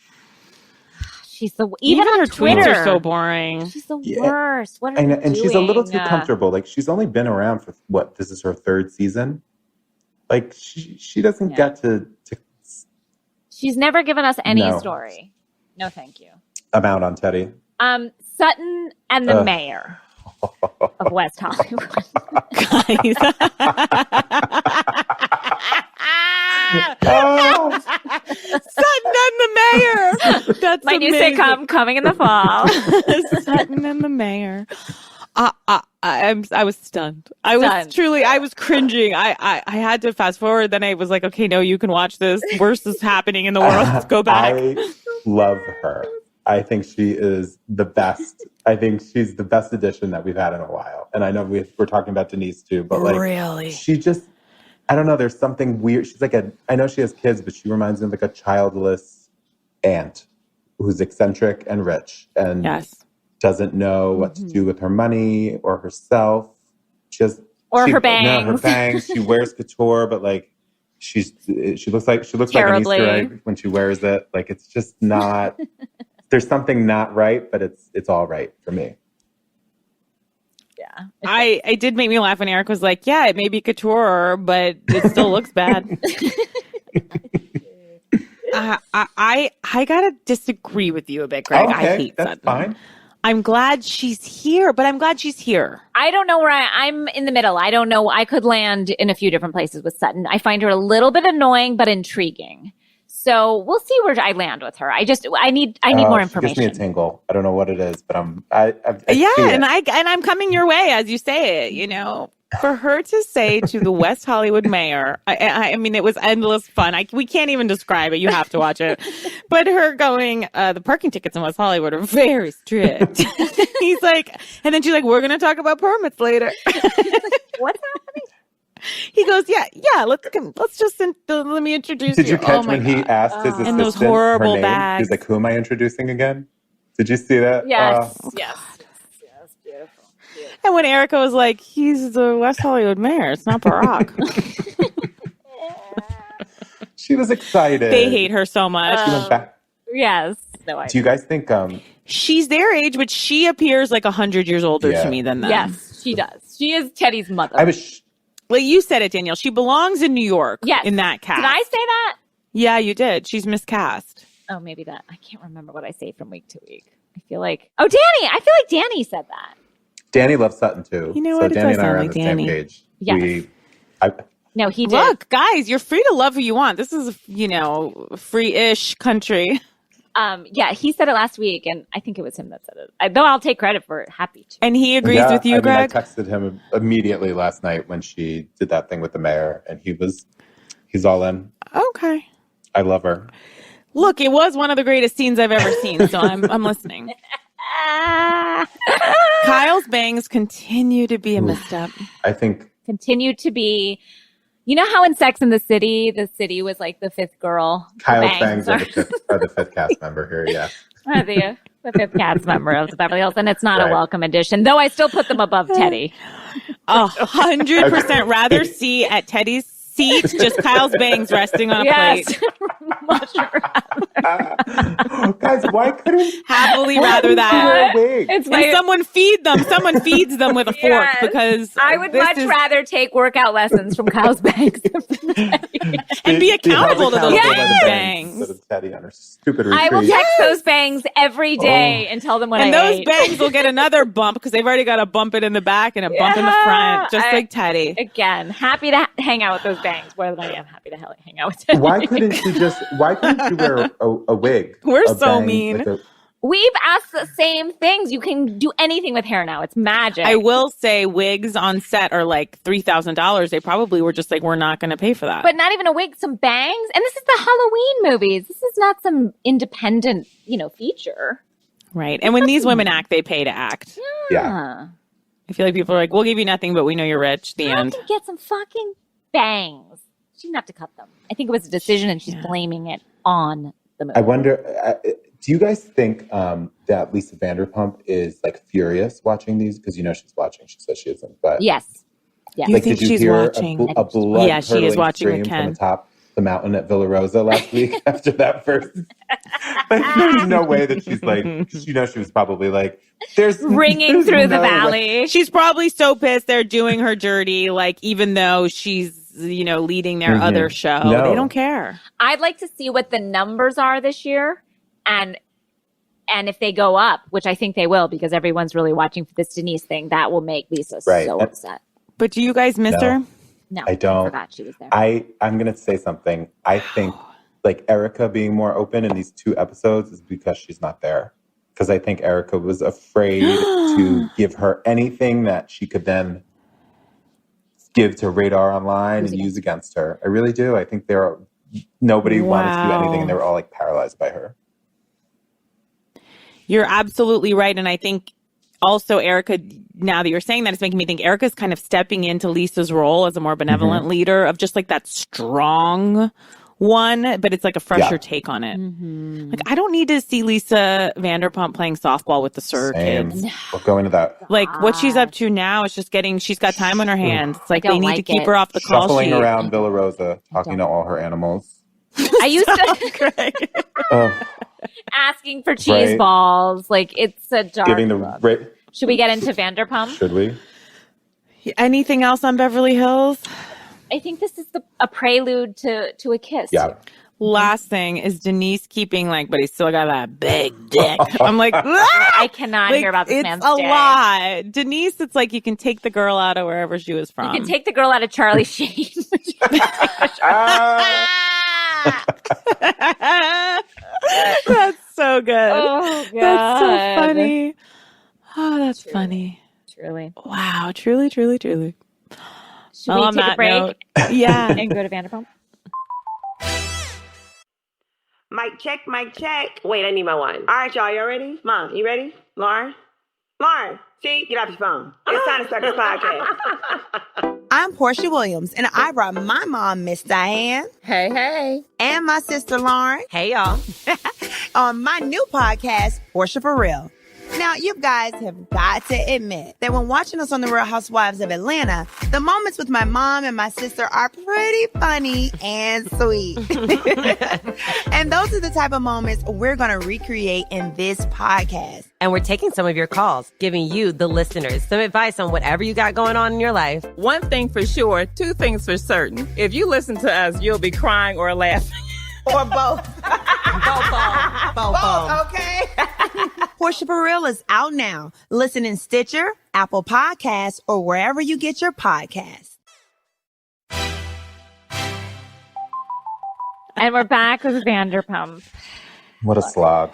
She's even on her Twitter. Tweets are so boring. She's the worst. What are you doing? And she's a little too comfortable. Like, she's only been around for this is her third season. Like, she doesn't get to. She's never given us any story. No, thank you. I'm out on Teddy. Sutton and the mayor of West Hollywood. Guys. Sutton and the mayor. That's my new sitcom coming in the fall. Sutton and the mayor. I was stunned. I was cringing. I had to fast forward. Then I was like, okay, no, you can watch this. Worst is happening in the world. Let's go back. I love her. I think she is the best. I think she's the best addition that we've had in a while. And I know we're talking about Denise too, but like, really, she just, I don't know. There's something weird. She's like I know she has kids, but she reminds me of like a childless aunt who's eccentric and rich and doesn't know what to do with her money or herself. Her bangs. No, her bangs. She wears couture, but like she looks like an Easter egg when she wears it. Like, it's just not. There's something not right, but it's all right for me. Yeah. It did make me laugh when Eric was like, yeah, it may be couture, but it still looks bad. I gotta disagree with you a bit, Greg. Okay, I hate that's Sutton. Fine. I'm glad she's here, but I'm glad she's here. I don't know where I'm in the middle. I don't know. I could land in a few different places with Sutton. I find her a little bit annoying, but intriguing. So we'll see where I land with her. I need more information. She gives me a tingle. I don't know what it is, but I'm coming your way as you say it. You know, for her to say to the West Hollywood mayor, I mean, it was endless fun. We can't even describe it. You have to watch it. But her going, the parking tickets in West Hollywood are very strict. He's like, and then she's like, we're going to talk about permits later. What's happening? He goes, yeah. Let's just let me introduce you. Did you catch when he asked his assistant those horrible her name? bags? He's like, "Who am I introducing again?" Did you see that? Yes. Beautiful. And when Erica was like, "He's the West Hollywood mayor. It's not Barack." She was excited. They hate her so much. She went back. Yes. No, I Do you guys think? She's their age, but she appears like 100 years older to me than them. Yes, she does. She is Teddy's mother. Well, you said it, Danielle. She belongs in New York. Yes. In that cast. Did I say that? Yeah, you did. She's miscast. Oh, maybe that. I can't remember what I say from week to week. I feel like. Oh, Danny. I feel like Danny said that. Danny loves Sutton too. You know so what? Danny and I are on the same page. Yes. No, he did. Look, guys, you're free to love who you want. This is, free-ish country. Yeah, he said it last week, and I think it was him that said it. Though I'll take credit for it. Happy to. And he agrees with you, Greg? I texted him immediately last night when she did that thing with the mayor, and he's all in. Okay. I love her. Look, it was one of the greatest scenes I've ever seen, so I'm listening. Kyle's bangs continue to be a misstep. I think continue to be. You know how in Sex and the city was like the fifth girl. Kyle's bangs are the fifth cast member here. Yeah, the fifth cast member of the Beverly Hills, and it's not a welcome addition. Though I still put them above Teddy. 100% rather see at Teddy's seat just Kyle's bangs resting on a plate. Much rather. Guys, why couldn't happily rather that? It's and someone feeds them with a fork because I would much rather take workout lessons from Kyle's bangs and be accountable to those bangs. Instead of Teddy on her stupid retreat. I will text those bangs every day and tell them what and I ate. And those bangs will get another bump because they've already got a bump it in the back and a bump in the front, just like Teddy. Again, happy to hang out with those bangs more than I am happy to hang out with Teddy. Why couldn't you wear a wig? We're so mean. We've asked the same things. You can do anything with hair now. It's magic. I will say wigs on set are like $3,000. They probably were just like, we're not going to pay for that. But not even a wig, some bangs. And this is the Halloween movies. This is not some independent, feature. Right. And when these women act, they pay to act. Yeah. I feel like people are like, we'll give you nothing, but we know you're rich. The end. Can get some fucking bangs. She didn't have to cut them. I think it was a decision and she's blaming it on the movie. I wonder, do you guys think that Lisa Vanderpump is like furious watching these? Because she's watching. She says she isn't. But yes. You think did you she's hear watching? A blood she is watching scream with Ken. from the top of the mountain at Villa Rosa last week after that first? There's no way that she's like, she was probably like, there's ringing through the valley. She's probably so pissed they're doing her dirty, like even though she's leading their other show. No. They don't care. I'd like to see what the numbers are this year and if they go up, which I think they will because everyone's really watching for this Denise thing, that will make Lisa so upset. But do you guys miss her? No, I don't. I forgot she was there. I'm going to say something. I think like Erica being more open in these 2 episodes is because she's not there. Because I think Erica was afraid to give her anything that she could then give to Radar Online and use against her. I really do. I think nobody wanted to do anything and they were all like paralyzed by her. You're absolutely right. And I think also Erica, now that you're saying that, it's making me think Erica's kind of stepping into Lisa's role as a more benevolent leader of just like that strong one, but it's like a fresher take on it. Mm-hmm. Like, I don't need to see Lisa Vanderpump playing softball with the Sir kids. We'll go into that. Like, what she's up to now is just she's got time on her hands. It's like they need to keep her off the call sheet. Shuffling around Villa Rosa, talking to all her animals. I used to asking for cheese balls. Like, it's a dark look. Should we get into Vanderpump? Should we? Anything else on Beverly Hills? I think this is a prelude to a kiss. Yeah. Last thing is Denise keeping but he's still got that big dick. I'm like, I cannot hear about this man's dick. It's a lot. Denise, it's like you can take the girl out of wherever she was from. You can take the girl out of Charlie Sheen. That's so good. Oh, God. That's so funny. Oh, that's funny. Truly. Wow. Truly, truly, truly. Should we take a break? Yeah. And go to Vanderpump? Mic check, mic check. Wait, I need my one. All right, y'all, y'all ready? Mom, you ready? Lauren? See? Get off your phone. It's time to start this podcast. I'm Portia Williams, and I brought my mom, Miss Diane. Hey. And my sister, Lauren. Hey, y'all. On my new podcast, Portia for Real. Now, you guys have got to admit that when watching us on The Real Housewives of Atlanta, the moments with my mom and my sister are pretty funny and sweet. And those are the type of moments we're going to recreate in this podcast. And we're taking some of your calls, giving you, the listeners, some advice on whatever you got going on in your life. One thing for sure, 2 things for certain. If you listen to us, you'll be crying or laughing. Or both. Both, okay? Portia for Real is out now. Listen in Stitcher, Apple Podcasts, or wherever you get your podcasts. And we're back with Vanderpump. What a slog.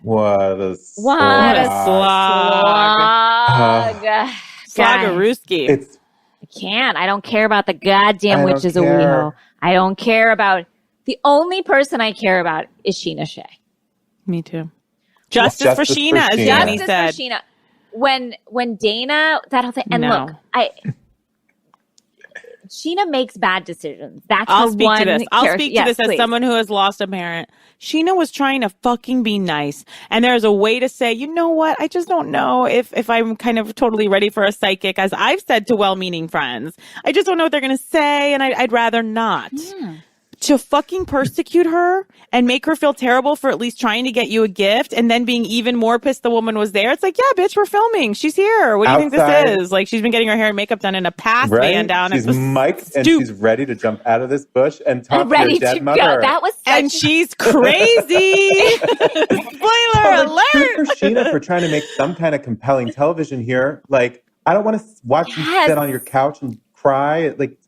What a slog. Sloggerooski. I can't. I don't care about the goddamn witches of WeHo. I don't care about... The only person I care about is Sheena Shea. Me too. Justice for Sheena, as Danny said. Justice for Sheena. When Dana, that whole thing, and look, Sheena makes bad decisions. I'll speak to this. I'll speak to this as someone who has lost a parent. Sheena was trying to fucking be nice. And there's a way to say, you know what? I just don't know if I'm kind of totally ready for a psychic, as I've said to well-meaning friends. I just don't know what they're going to say, and I'd rather not. Yeah. To fucking persecute her and make her feel terrible for at least trying to get you a gift and then being even more pissed the woman was there. It's like, yeah, bitch, we're filming. She's here. What do you think this is? Like, she's been getting her hair and makeup done in a pass van down at the mic'd and she's ready to jump out of this bush and talk to your dead mother. That was and she's crazy. Spoiler alert. Good for Sheena for trying to make some kind of compelling television here. Like, I don't want to watch you sit on your couch and cry. Like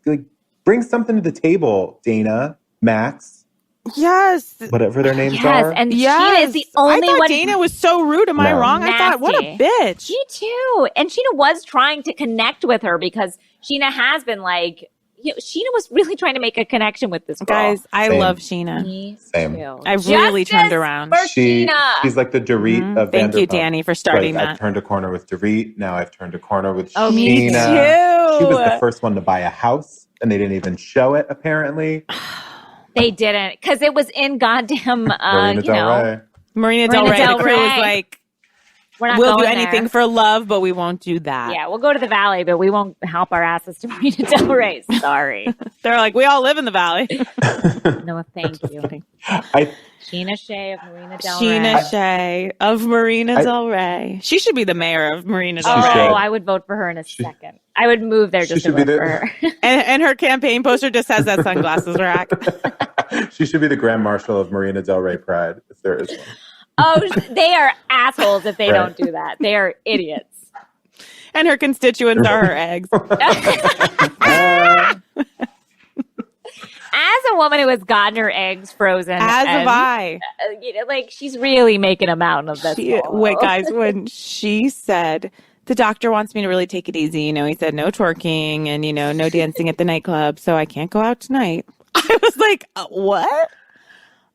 bring something to the table, Dana. Max. Yes. Whatever their names are. And Sheena is the only one. I thought Dana was so rude. Am I wrong? Nasty. I thought, what a bitch. Me too. And Sheena was trying to connect with her because Sheena has been like, Sheena was really trying to make a connection with this girl. Guys, I love Sheena. Me Same. too. I've really turned around. She's like the Dorit of Thank you, Danny, for starting that. I've turned a corner with Dorit. Now I've turned a corner with Sheena. Me too. She was the first one to buy a house, and they didn't even show it, apparently. They didn't, because it was in goddamn, Marina Del Rey. Marina Del Rey. The crew was like, we'll do anything for love, but we won't do that. Yeah, we'll go to the Valley, but we won't help our asses to Marina Del Rey. Sorry. They're like, we all live in the Valley. No, thank you. Sheena Shea of Marina Del Rey. Sheena Shea of Marina Del Rey. She should be the mayor of Marina Del Rey. Oh, I would vote for her in a second. I would move there just to vote for her. And her campaign poster just has that sunglasses rack. She should be the Grand Marshal of Marina Del Rey Pride, if there is one. Oh, they are assholes if they don't do that. They are idiots. And her constituents are her eggs. As a woman who has gotten her eggs frozen, as have I. Like, she's really making a mountain of this. Wait, guys, when she said, the doctor wants me to really take it easy, he said no twerking and, no dancing at the nightclub, so I can't go out tonight. I was like, what?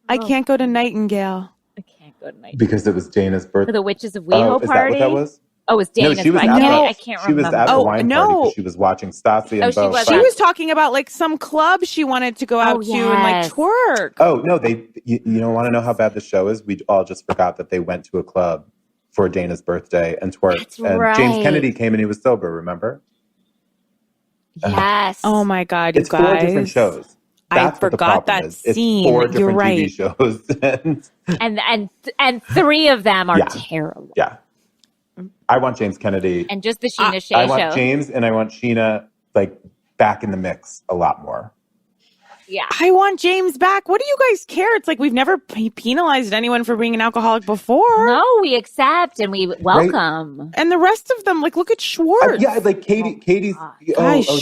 I can't go to Nightingale. I can't go to Nightingale. Because it was Dana's birthday. For the Witches of WeHo party? Is that what that was? Oh, it was Dana's birthday. I can't remember. She was at the wine party because she was watching Stassi and Bo. She was talking about like some club she wanted to go out to and like twerk. Oh, no, you don't want to know how bad the show is? We all just forgot that they went to a club for Dana's birthday and twerked. That's and right. James Kennedy came and he was sober, remember? Yes. Oh my God, it's you guys. 4 different shows. That's I forgot that scene. It's 4 different You're right. TV shows. and 3 of them are terrible. Yeah. I want James Kennedy. And just the Sheena Shea show. I want James and I want Sheena back in the mix a lot more. Yeah. I want James back. What do you guys care? It's like we've never penalized anyone for being an alcoholic before. No, we accept and we welcome. Right? And the rest of them, look at Schwartz. Katie's,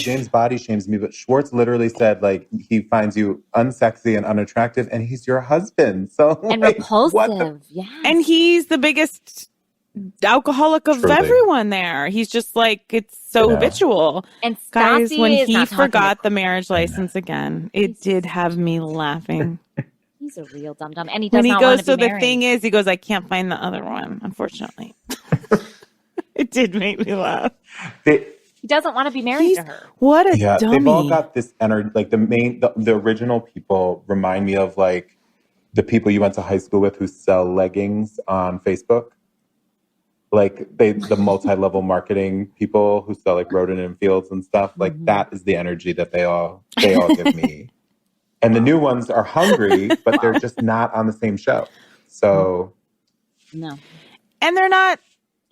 James body shames me, but Schwartz literally said, he finds you unsexy and unattractive, and he's your husband. So and repulsive, yeah. And he's the biggest alcoholic of everyone there. He's just it's so habitual. And guys, when he forgot the marriage license again, it did have me laughing. He's a real dum-dum. And he does when he not goes, want to so be married. The thing is, he goes, I can't find the other one, unfortunately. It did make me laugh. He doesn't want to be married to her. What a dummy. They've all got this energy. The original people remind me of the people you went to high school with who sell leggings on Facebook. The multi-level marketing people who sell Rodent and Fields and stuff. That is the energy that they all give me. And the new ones are hungry, but they're just not on the same show. So no. And they're not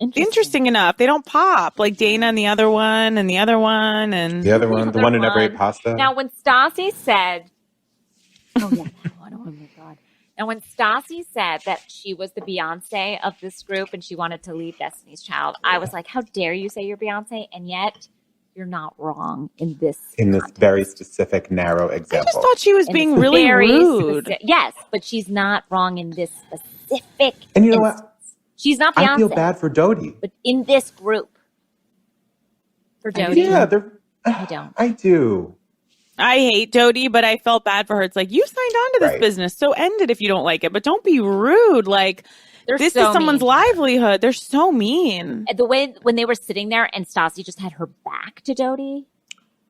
interesting enough. They don't pop like Dana and the other one and the other one and the other one, the one who never ate pasta. Now when Stassi said, oh yeah, that one. Oh my God. And when Stassi said that she was the Beyonce of this group and she wanted to lead Destiny's Child, I was like, how dare you say you're Beyonce? And yet you're not wrong in this very specific, narrow example. I just thought she was being really rude. Yes, but she's not wrong in this specific And you know what? She's not Beyonce. I feel bad for Dodie. But in this group. For Dodie. Yeah, I don't. I do. I hate Dodie, but I felt bad for her. It's like, you signed on to this business, so end it if you don't like it. But don't be rude. This is someone's livelihood. They're so mean. The way when they were sitting there and Stassi just had her back to Dodi.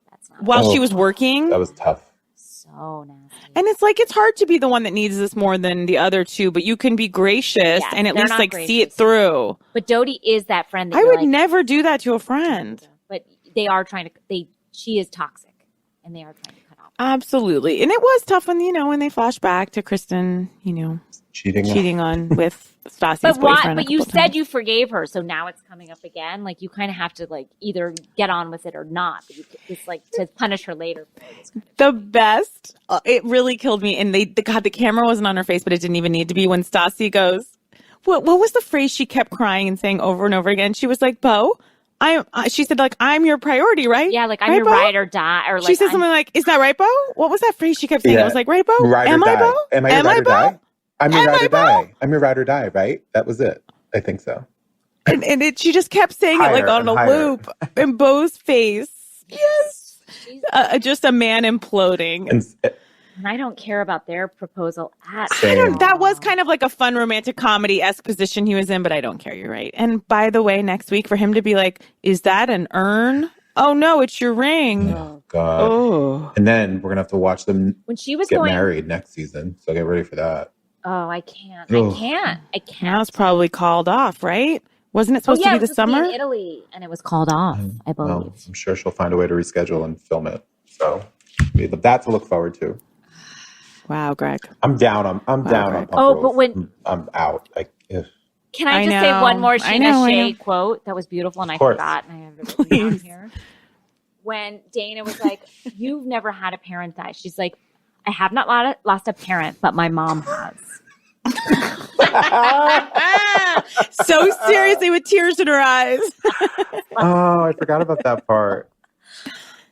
That's not while she was working. That was tough. So nasty. And it's like, it's hard to be the one that needs this more than the other two, but you can be gracious and at least like see it through. But Dodi is that friend that I would never do that to a friend. But they are trying to, she is toxic and they are trying to cut off. Absolutely. And it was tough when, when they flash back to Kristen, cheating on with Stassi's boyfriend. But you said you forgave her, so now it's coming up again. Like, you kind of have to like either get on with it or not. But it's like to punish her later. The best. It really killed me. And the camera wasn't on her face, but it didn't even need to be. When Stassi goes, what was the phrase she kept crying and saying over and over again? She was like, Bo, she said, like, I'm your priority, right? Yeah, like, I'm right, your Bo? ride or die. Or like, she said something like, is that right, Bo? What was that phrase she kept saying? It was like, right, Bo? Am I Bo? Am I your ride or die? I'm your ride or die. I'm your ride or die, right? That was it. I think so. And she just kept saying it like on a loop in Bo's face. Yes. Just a man imploding. And I don't care about their proposal at all. That was kind of like a fun romantic comedy-esque position he was in, but I don't care. You're right. And by the way, next week for him to be like, is that an urn? Oh, no, it's your ring. Oh, God. Oh. And then we're going to have to watch them get married next season. So get ready for that. Oh, I can't. I can't. Now it's probably called off, right? Wasn't it supposed to be the summer? In Italy, and it was called off, I believe. Well, I'm sure she'll find a way to reschedule and film it. So we have that to look forward to. Wow, Greg. I'm down on Pump but I'm out. Can I just say one more Sheena Shea quote that was beautiful and I forgot and I have it written down here? When Dana was like, "You've never had a parent die," she's like, "I have not lost a parent, but my mom has." So seriously, with tears in her eyes. Oh, I forgot about that part.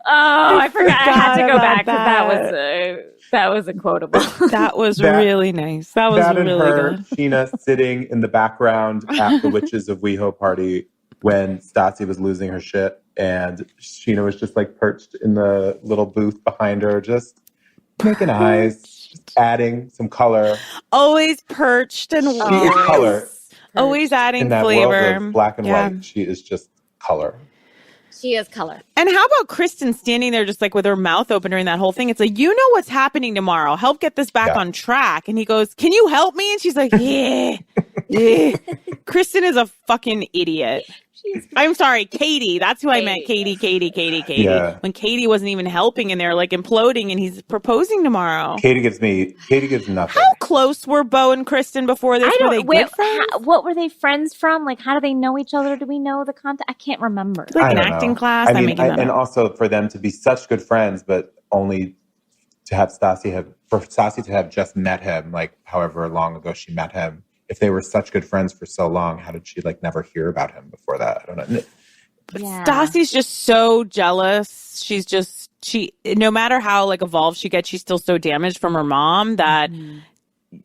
Oh, I forgot. I had to go back because that was a quotable. That was really nice. That was really good. Sheena sitting in the background at the Witches of WeHo party when Stassi was losing her shit, and Sheena was just like perched in the little booth behind her, just making eyes, just adding some color. Always perched and color. Always adding in that flavor. World of black and white. She is just color. She is color. And how about Kristen standing there just like with her mouth open during that whole thing? It's like, you know what's happening tomorrow. Help get this back on track. And he goes, can you help me? And she's like, yeah. Kristen is a fucking idiot. I'm sorry, Katie. That's who I meant. Katie. Yeah. When Katie wasn't even helping and they're like imploding and he's proposing tomorrow. Katie gives nothing. How close were Bo and Kristen before this? Were they good friends? What were they friends from? Like, how do they know each other? Do we know the content? I can't remember. Like an acting class? I mean, and also for them to be such good friends, but only to have Stassi to have just met him, like however long ago she met him. If they were such good friends for so long, how did she like never hear about him before that? I don't know. But Stassi's just so jealous. She no matter how like evolved she gets, she's still so damaged from her mom that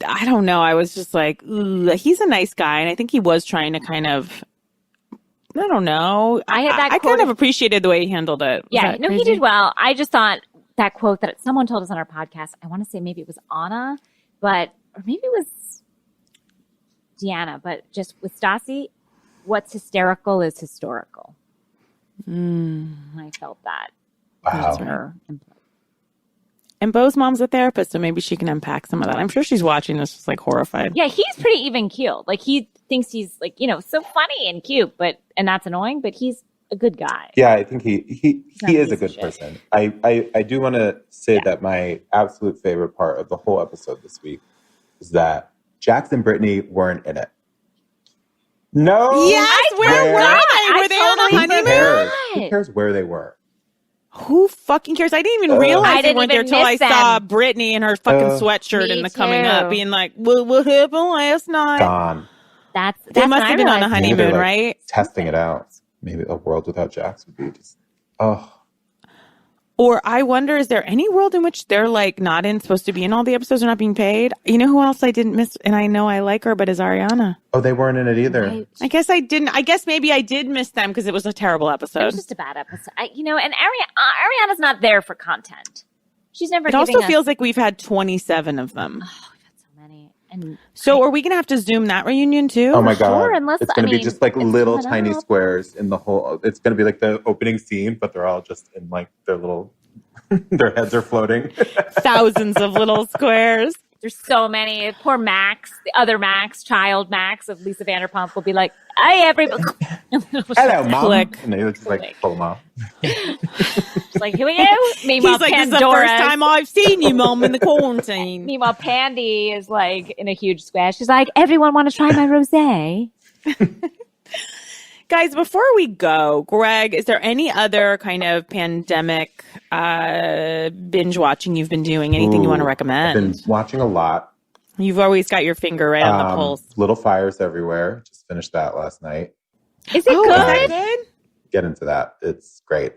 I don't know. I was just like, he's a nice guy, and I think he was trying to kind of. I don't know. I kind of appreciated the way he handled it. Yeah, no, he did well. I just thought that quote that someone told us on our podcast. I want to say maybe it was Anna, or maybe it was Deanna, but just with Stassi, what's hysterical is historical. I felt that. Wow. And Bo's mom's a therapist, so maybe she can unpack some of that. I'm sure she's watching this just like horrified. Yeah, he's pretty even keeled. Like he thinks he's like, so funny and cute, and that's annoying, but he's a good guy. Yeah, I think he is a good person. I do want to say that my absolute favorite part of the whole episode this week is that Jax and Brittany weren't in it. No. Yes, where were they? Were they on a honeymoon? Who cares where they were? Who fucking cares? I didn't even realize they went there till I saw Brittany in her fucking sweatshirt in the coming up, being like, what happened last night? Gone. They must have been on a honeymoon, right? Testing it out. Maybe a world without Jax would be just, Or I wonder, is there any world in which they're like not supposed to be in all the episodes or not being paid? You know who else I didn't miss? And I know I like her, but is Ariana. Oh, they weren't in it either. Right. I guess I didn't. I guess maybe I did miss them because it was a terrible episode. It was just a bad episode. And Ariana's not there for content. She's never. It also feels like we've had 27 of them. Oh, we've had so many. So are we going to have to Zoom that reunion too? Oh my God. Sure, unless, it's going to be just like little tiny up. squares in the whole, it's going to be like the opening scene, but they're all just in like their little, their heads are floating. Thousands of little squares. There's so many. Poor Max, the other Max, child Max of Lisa Vanderpump will be like, "Hey, everybody!" Hello, Mom. Click. And they just like pull them off. She's like, "Here we go." Meanwhile, He's like, "This is the first time I've seen you, Mom, in the quarantine." Meanwhile, Pandy is like in a huge square. She's like, "Everyone want to try my rosé?" Guys, before we go, Greg, is there any other kind of pandemic binge watching you've been doing? Anything you want to recommend? I've been watching a lot. You've always got your finger right on the pulse. Little Fires Everywhere. Just finished that last night. Is it good? Is that good? Get into that. It's great.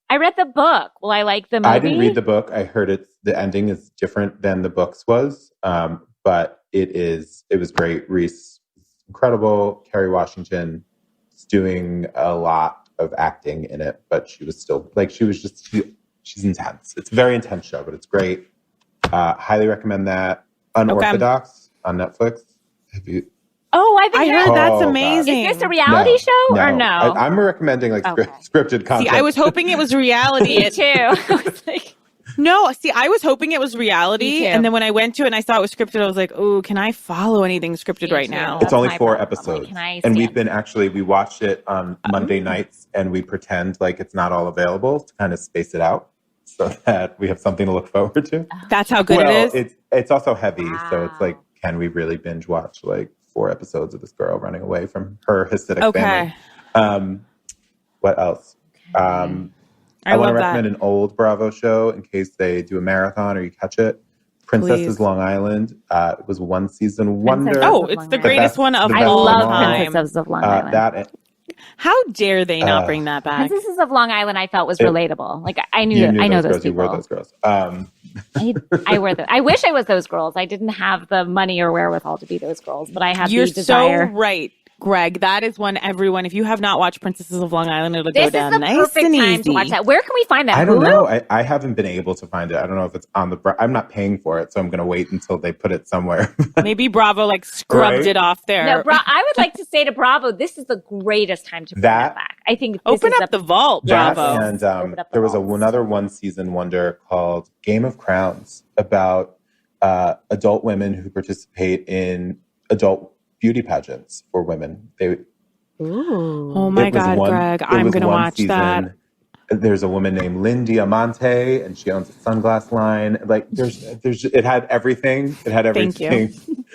I read the book. Will I like the movie? I didn't read the book. I heard the ending is different than the books was. But it was great. Reese, incredible. Kerry Washington is doing a lot of acting in it, but she was still like, she's intense. It's a very intense show, but it's great. Highly recommend that. Unorthodox on Netflix. Have you? Oh, I heard that's amazing. Is this a reality show or no? I'm recommending like scripted content. See, I was hoping it was reality. Me too. I was like, no, see, I was hoping it was reality, and then when I went to it and I saw it was scripted, I was like, "Oh, can I follow anything scripted right now?" It's only 4 episodes, and we've been we watched it on Monday nights, and we pretend like it's not all available to kind of space it out so that we have something to look forward to. That's how good it is. It's also heavy, so it's like, can we really binge watch like 4 episodes of this girl running away from her Hasidic family? What else? I want to recommend an old Bravo show in case they do a marathon or you catch it. Princesses Long Island. It was one season wonder. Oh, it's the greatest one of all time. I love Princesses of Long Island. How dare they not bring that back? Princesses of Long Island, I felt was relatable. Like I know those people. You were those girls. I were I wish I was those girls. I didn't have the money or wherewithal to be those girls, but I have the desire. You're so right, Greg. That is one everyone. If you have not watched Princesses of Long Island, it'll go down nice and easy. To watch that. Where can we find that? I don't know. I haven't been able to find it. I don't know if it's on the. I'm not paying for it, so I'm going to wait until they put it somewhere. Maybe Bravo scrubbed it off there. No, I would like to say to Bravo, this is the greatest time to bring that back. I think open up the vault, Bravo. And there was another one season wonder called Game of Crowns about adult women who participate in adult beauty pageants for women. Oh my God, Greg! I'm going to watch that. There's a woman named Lynn Diamante, and she owns a sunglass line. Like it had everything. It had everything. Thank you.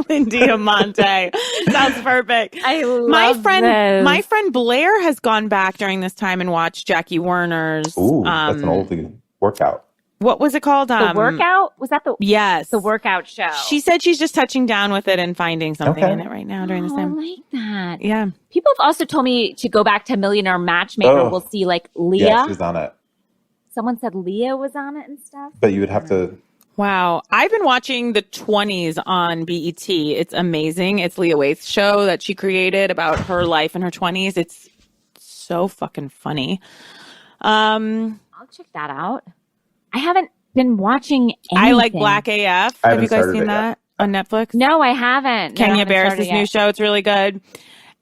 Lynn Diamante sounds perfect. I love my friend Blair has gone back during this time and watched Jackie Werner's. Ooh, that's an oldie workout. What was it called? The workout? Was that the workout show? She said she's just touching down with it and finding something in it right now during this time. I like that. Yeah. People have also told me to go back to Millionaire Matchmaker. We'll see like Leah. Yeah, she's on it. Someone said Leah was on it and stuff. But you would have to. Wow. I've been watching the 20s on BET. It's amazing. It's Leah Waith's show that she created about her life in her 20s. It's so fucking funny. I'll check that out. I haven't been watching anything. I Like Black AF. Have you guys seen that on Netflix? No, I haven't. Kenya Barris's new show. It's really good.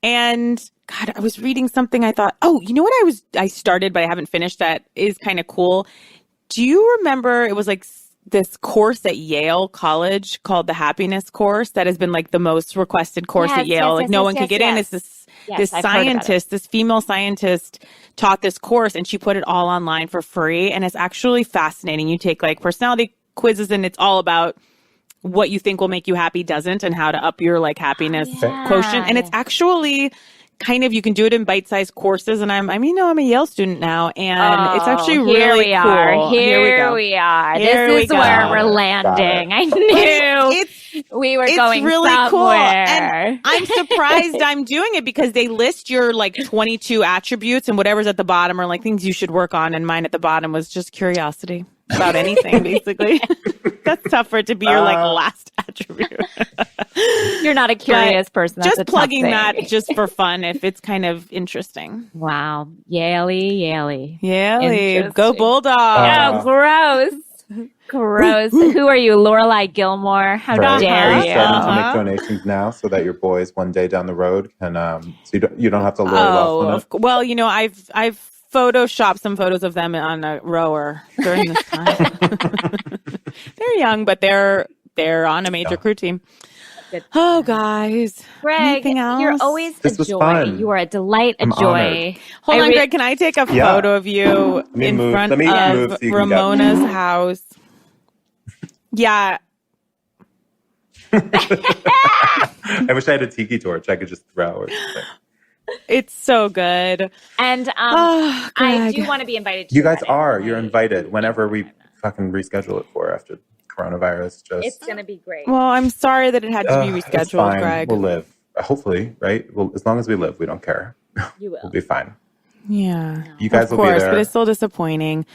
And God, I was reading something. I thought, you know what I started, but I haven't finished. That is kind of cool. Do you remember? It was like this course at Yale College called the Happiness Course that has been like the most requested course at Yale. No one could get in. It's this scientist, this female scientist taught this course, and she put it all online for free. And it's actually fascinating. You take like personality quizzes, and it's all about what you think will make you happy doesn't, and how to up your like happiness quotient. And it's actually kind of, you can do it in bite-sized courses. And I'm a Yale student now, and it's actually really cool. Here we are. This is where we're landing. I knew we were going really somewhere. Cool. And I'm surprised I'm doing it because they list your like 22 attributes, and whatever's at the bottom are like things you should work on. And mine at the bottom was just curiosity about anything, basically. That's tough for it to be your like last attribute. You're not a curious person. That's just plugging that just for fun if it's kind of interesting. Wow. Yaley. Go Bulldogs. Oh, gross. Gross. Who are you, Lorelai Gilmore? How dare Are you you? starting to make donations now so that your boys one day down the road can, so you don't have to Lori Loughlin it? Well, I've photoshopped some photos of them on a rower during this time. They're young, but they're on a major crew team. Oh, guys. Greg, anything else? You're always This a was joy. fun. You are a delight, a I'm joy. honored. Hold on, Greg. Can I take a photo of you in front of Ramona's house? Yeah. I wish I had a tiki torch I could just throw. It's so good. And I do want to be invited to you guys are. You're invited whenever we fucking reschedule it for after coronavirus. It's going to be great. Well, I'm sorry that it had to be rescheduled, Greg. We'll live. Hopefully, right? Well, as long as we live, we don't care. You will. We'll be fine. Yeah. You guys will be there. But it's still disappointing.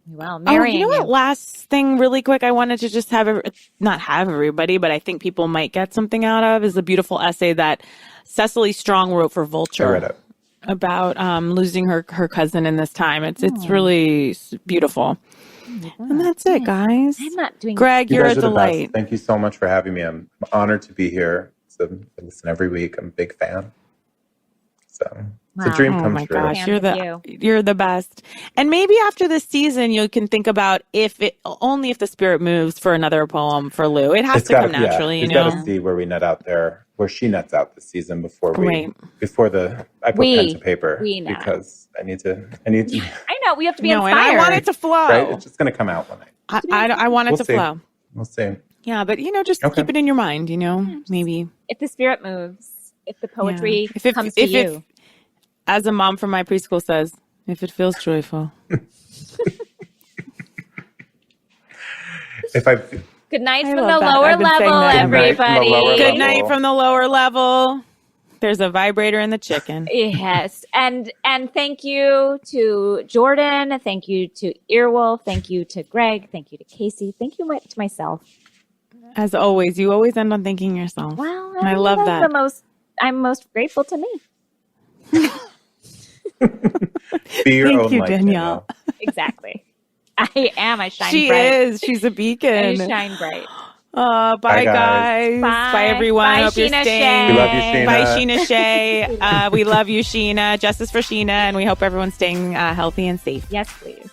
Well, marrying you know what? Last thing, really quick, I wanted to just not have everybody, but I think people might get something out of is a beautiful essay that Cecily Strong wrote for Vulture. I read it. About losing her cousin in this time. It's really beautiful. And that's it, guys. I'm not doing. Greg, you're a delight. Thank you so much for having me. I'm honored to be here. I listen every week. I'm a big fan. So it's a dream come true. Oh my gosh, you're the best. And maybe after this season, you can think about only if the spirit moves for another poem for Lou. It has to come naturally. We've got to see where we net out there, where she nets out this season before I put pen to paper because I need to. I know we have to be inspired. And I want it to flow. Right, it's just going to come out one night. I want it to flow. We'll see. Yeah, but just keep it in your mind. Maybe if the spirit moves. If the poetry comes to you. As a mom from my preschool says, if it feels joyful. Good night from the lower level, everybody. Good night from the lower level. There's a vibrator in the chicken. Yes. And thank you to Jordan. Thank you to Earwolf. Thank you to Greg. Thank you to Casey. Thank you to myself. As always, you always end on thanking yourself. Well, I love that. I'm most grateful to me. Be your Thank own you, light, Danielle. Exactly. I am. I shine bright. She is. She's a beacon. I shine bright. Bye, guys. Bye, everyone. Bye, Hope you're Sheena staying. Shea. We love you, Sheena. Bye, Sheena Shea. We love you, Sheena. Justice for Sheena. And we hope everyone's staying healthy and safe. Yes, please.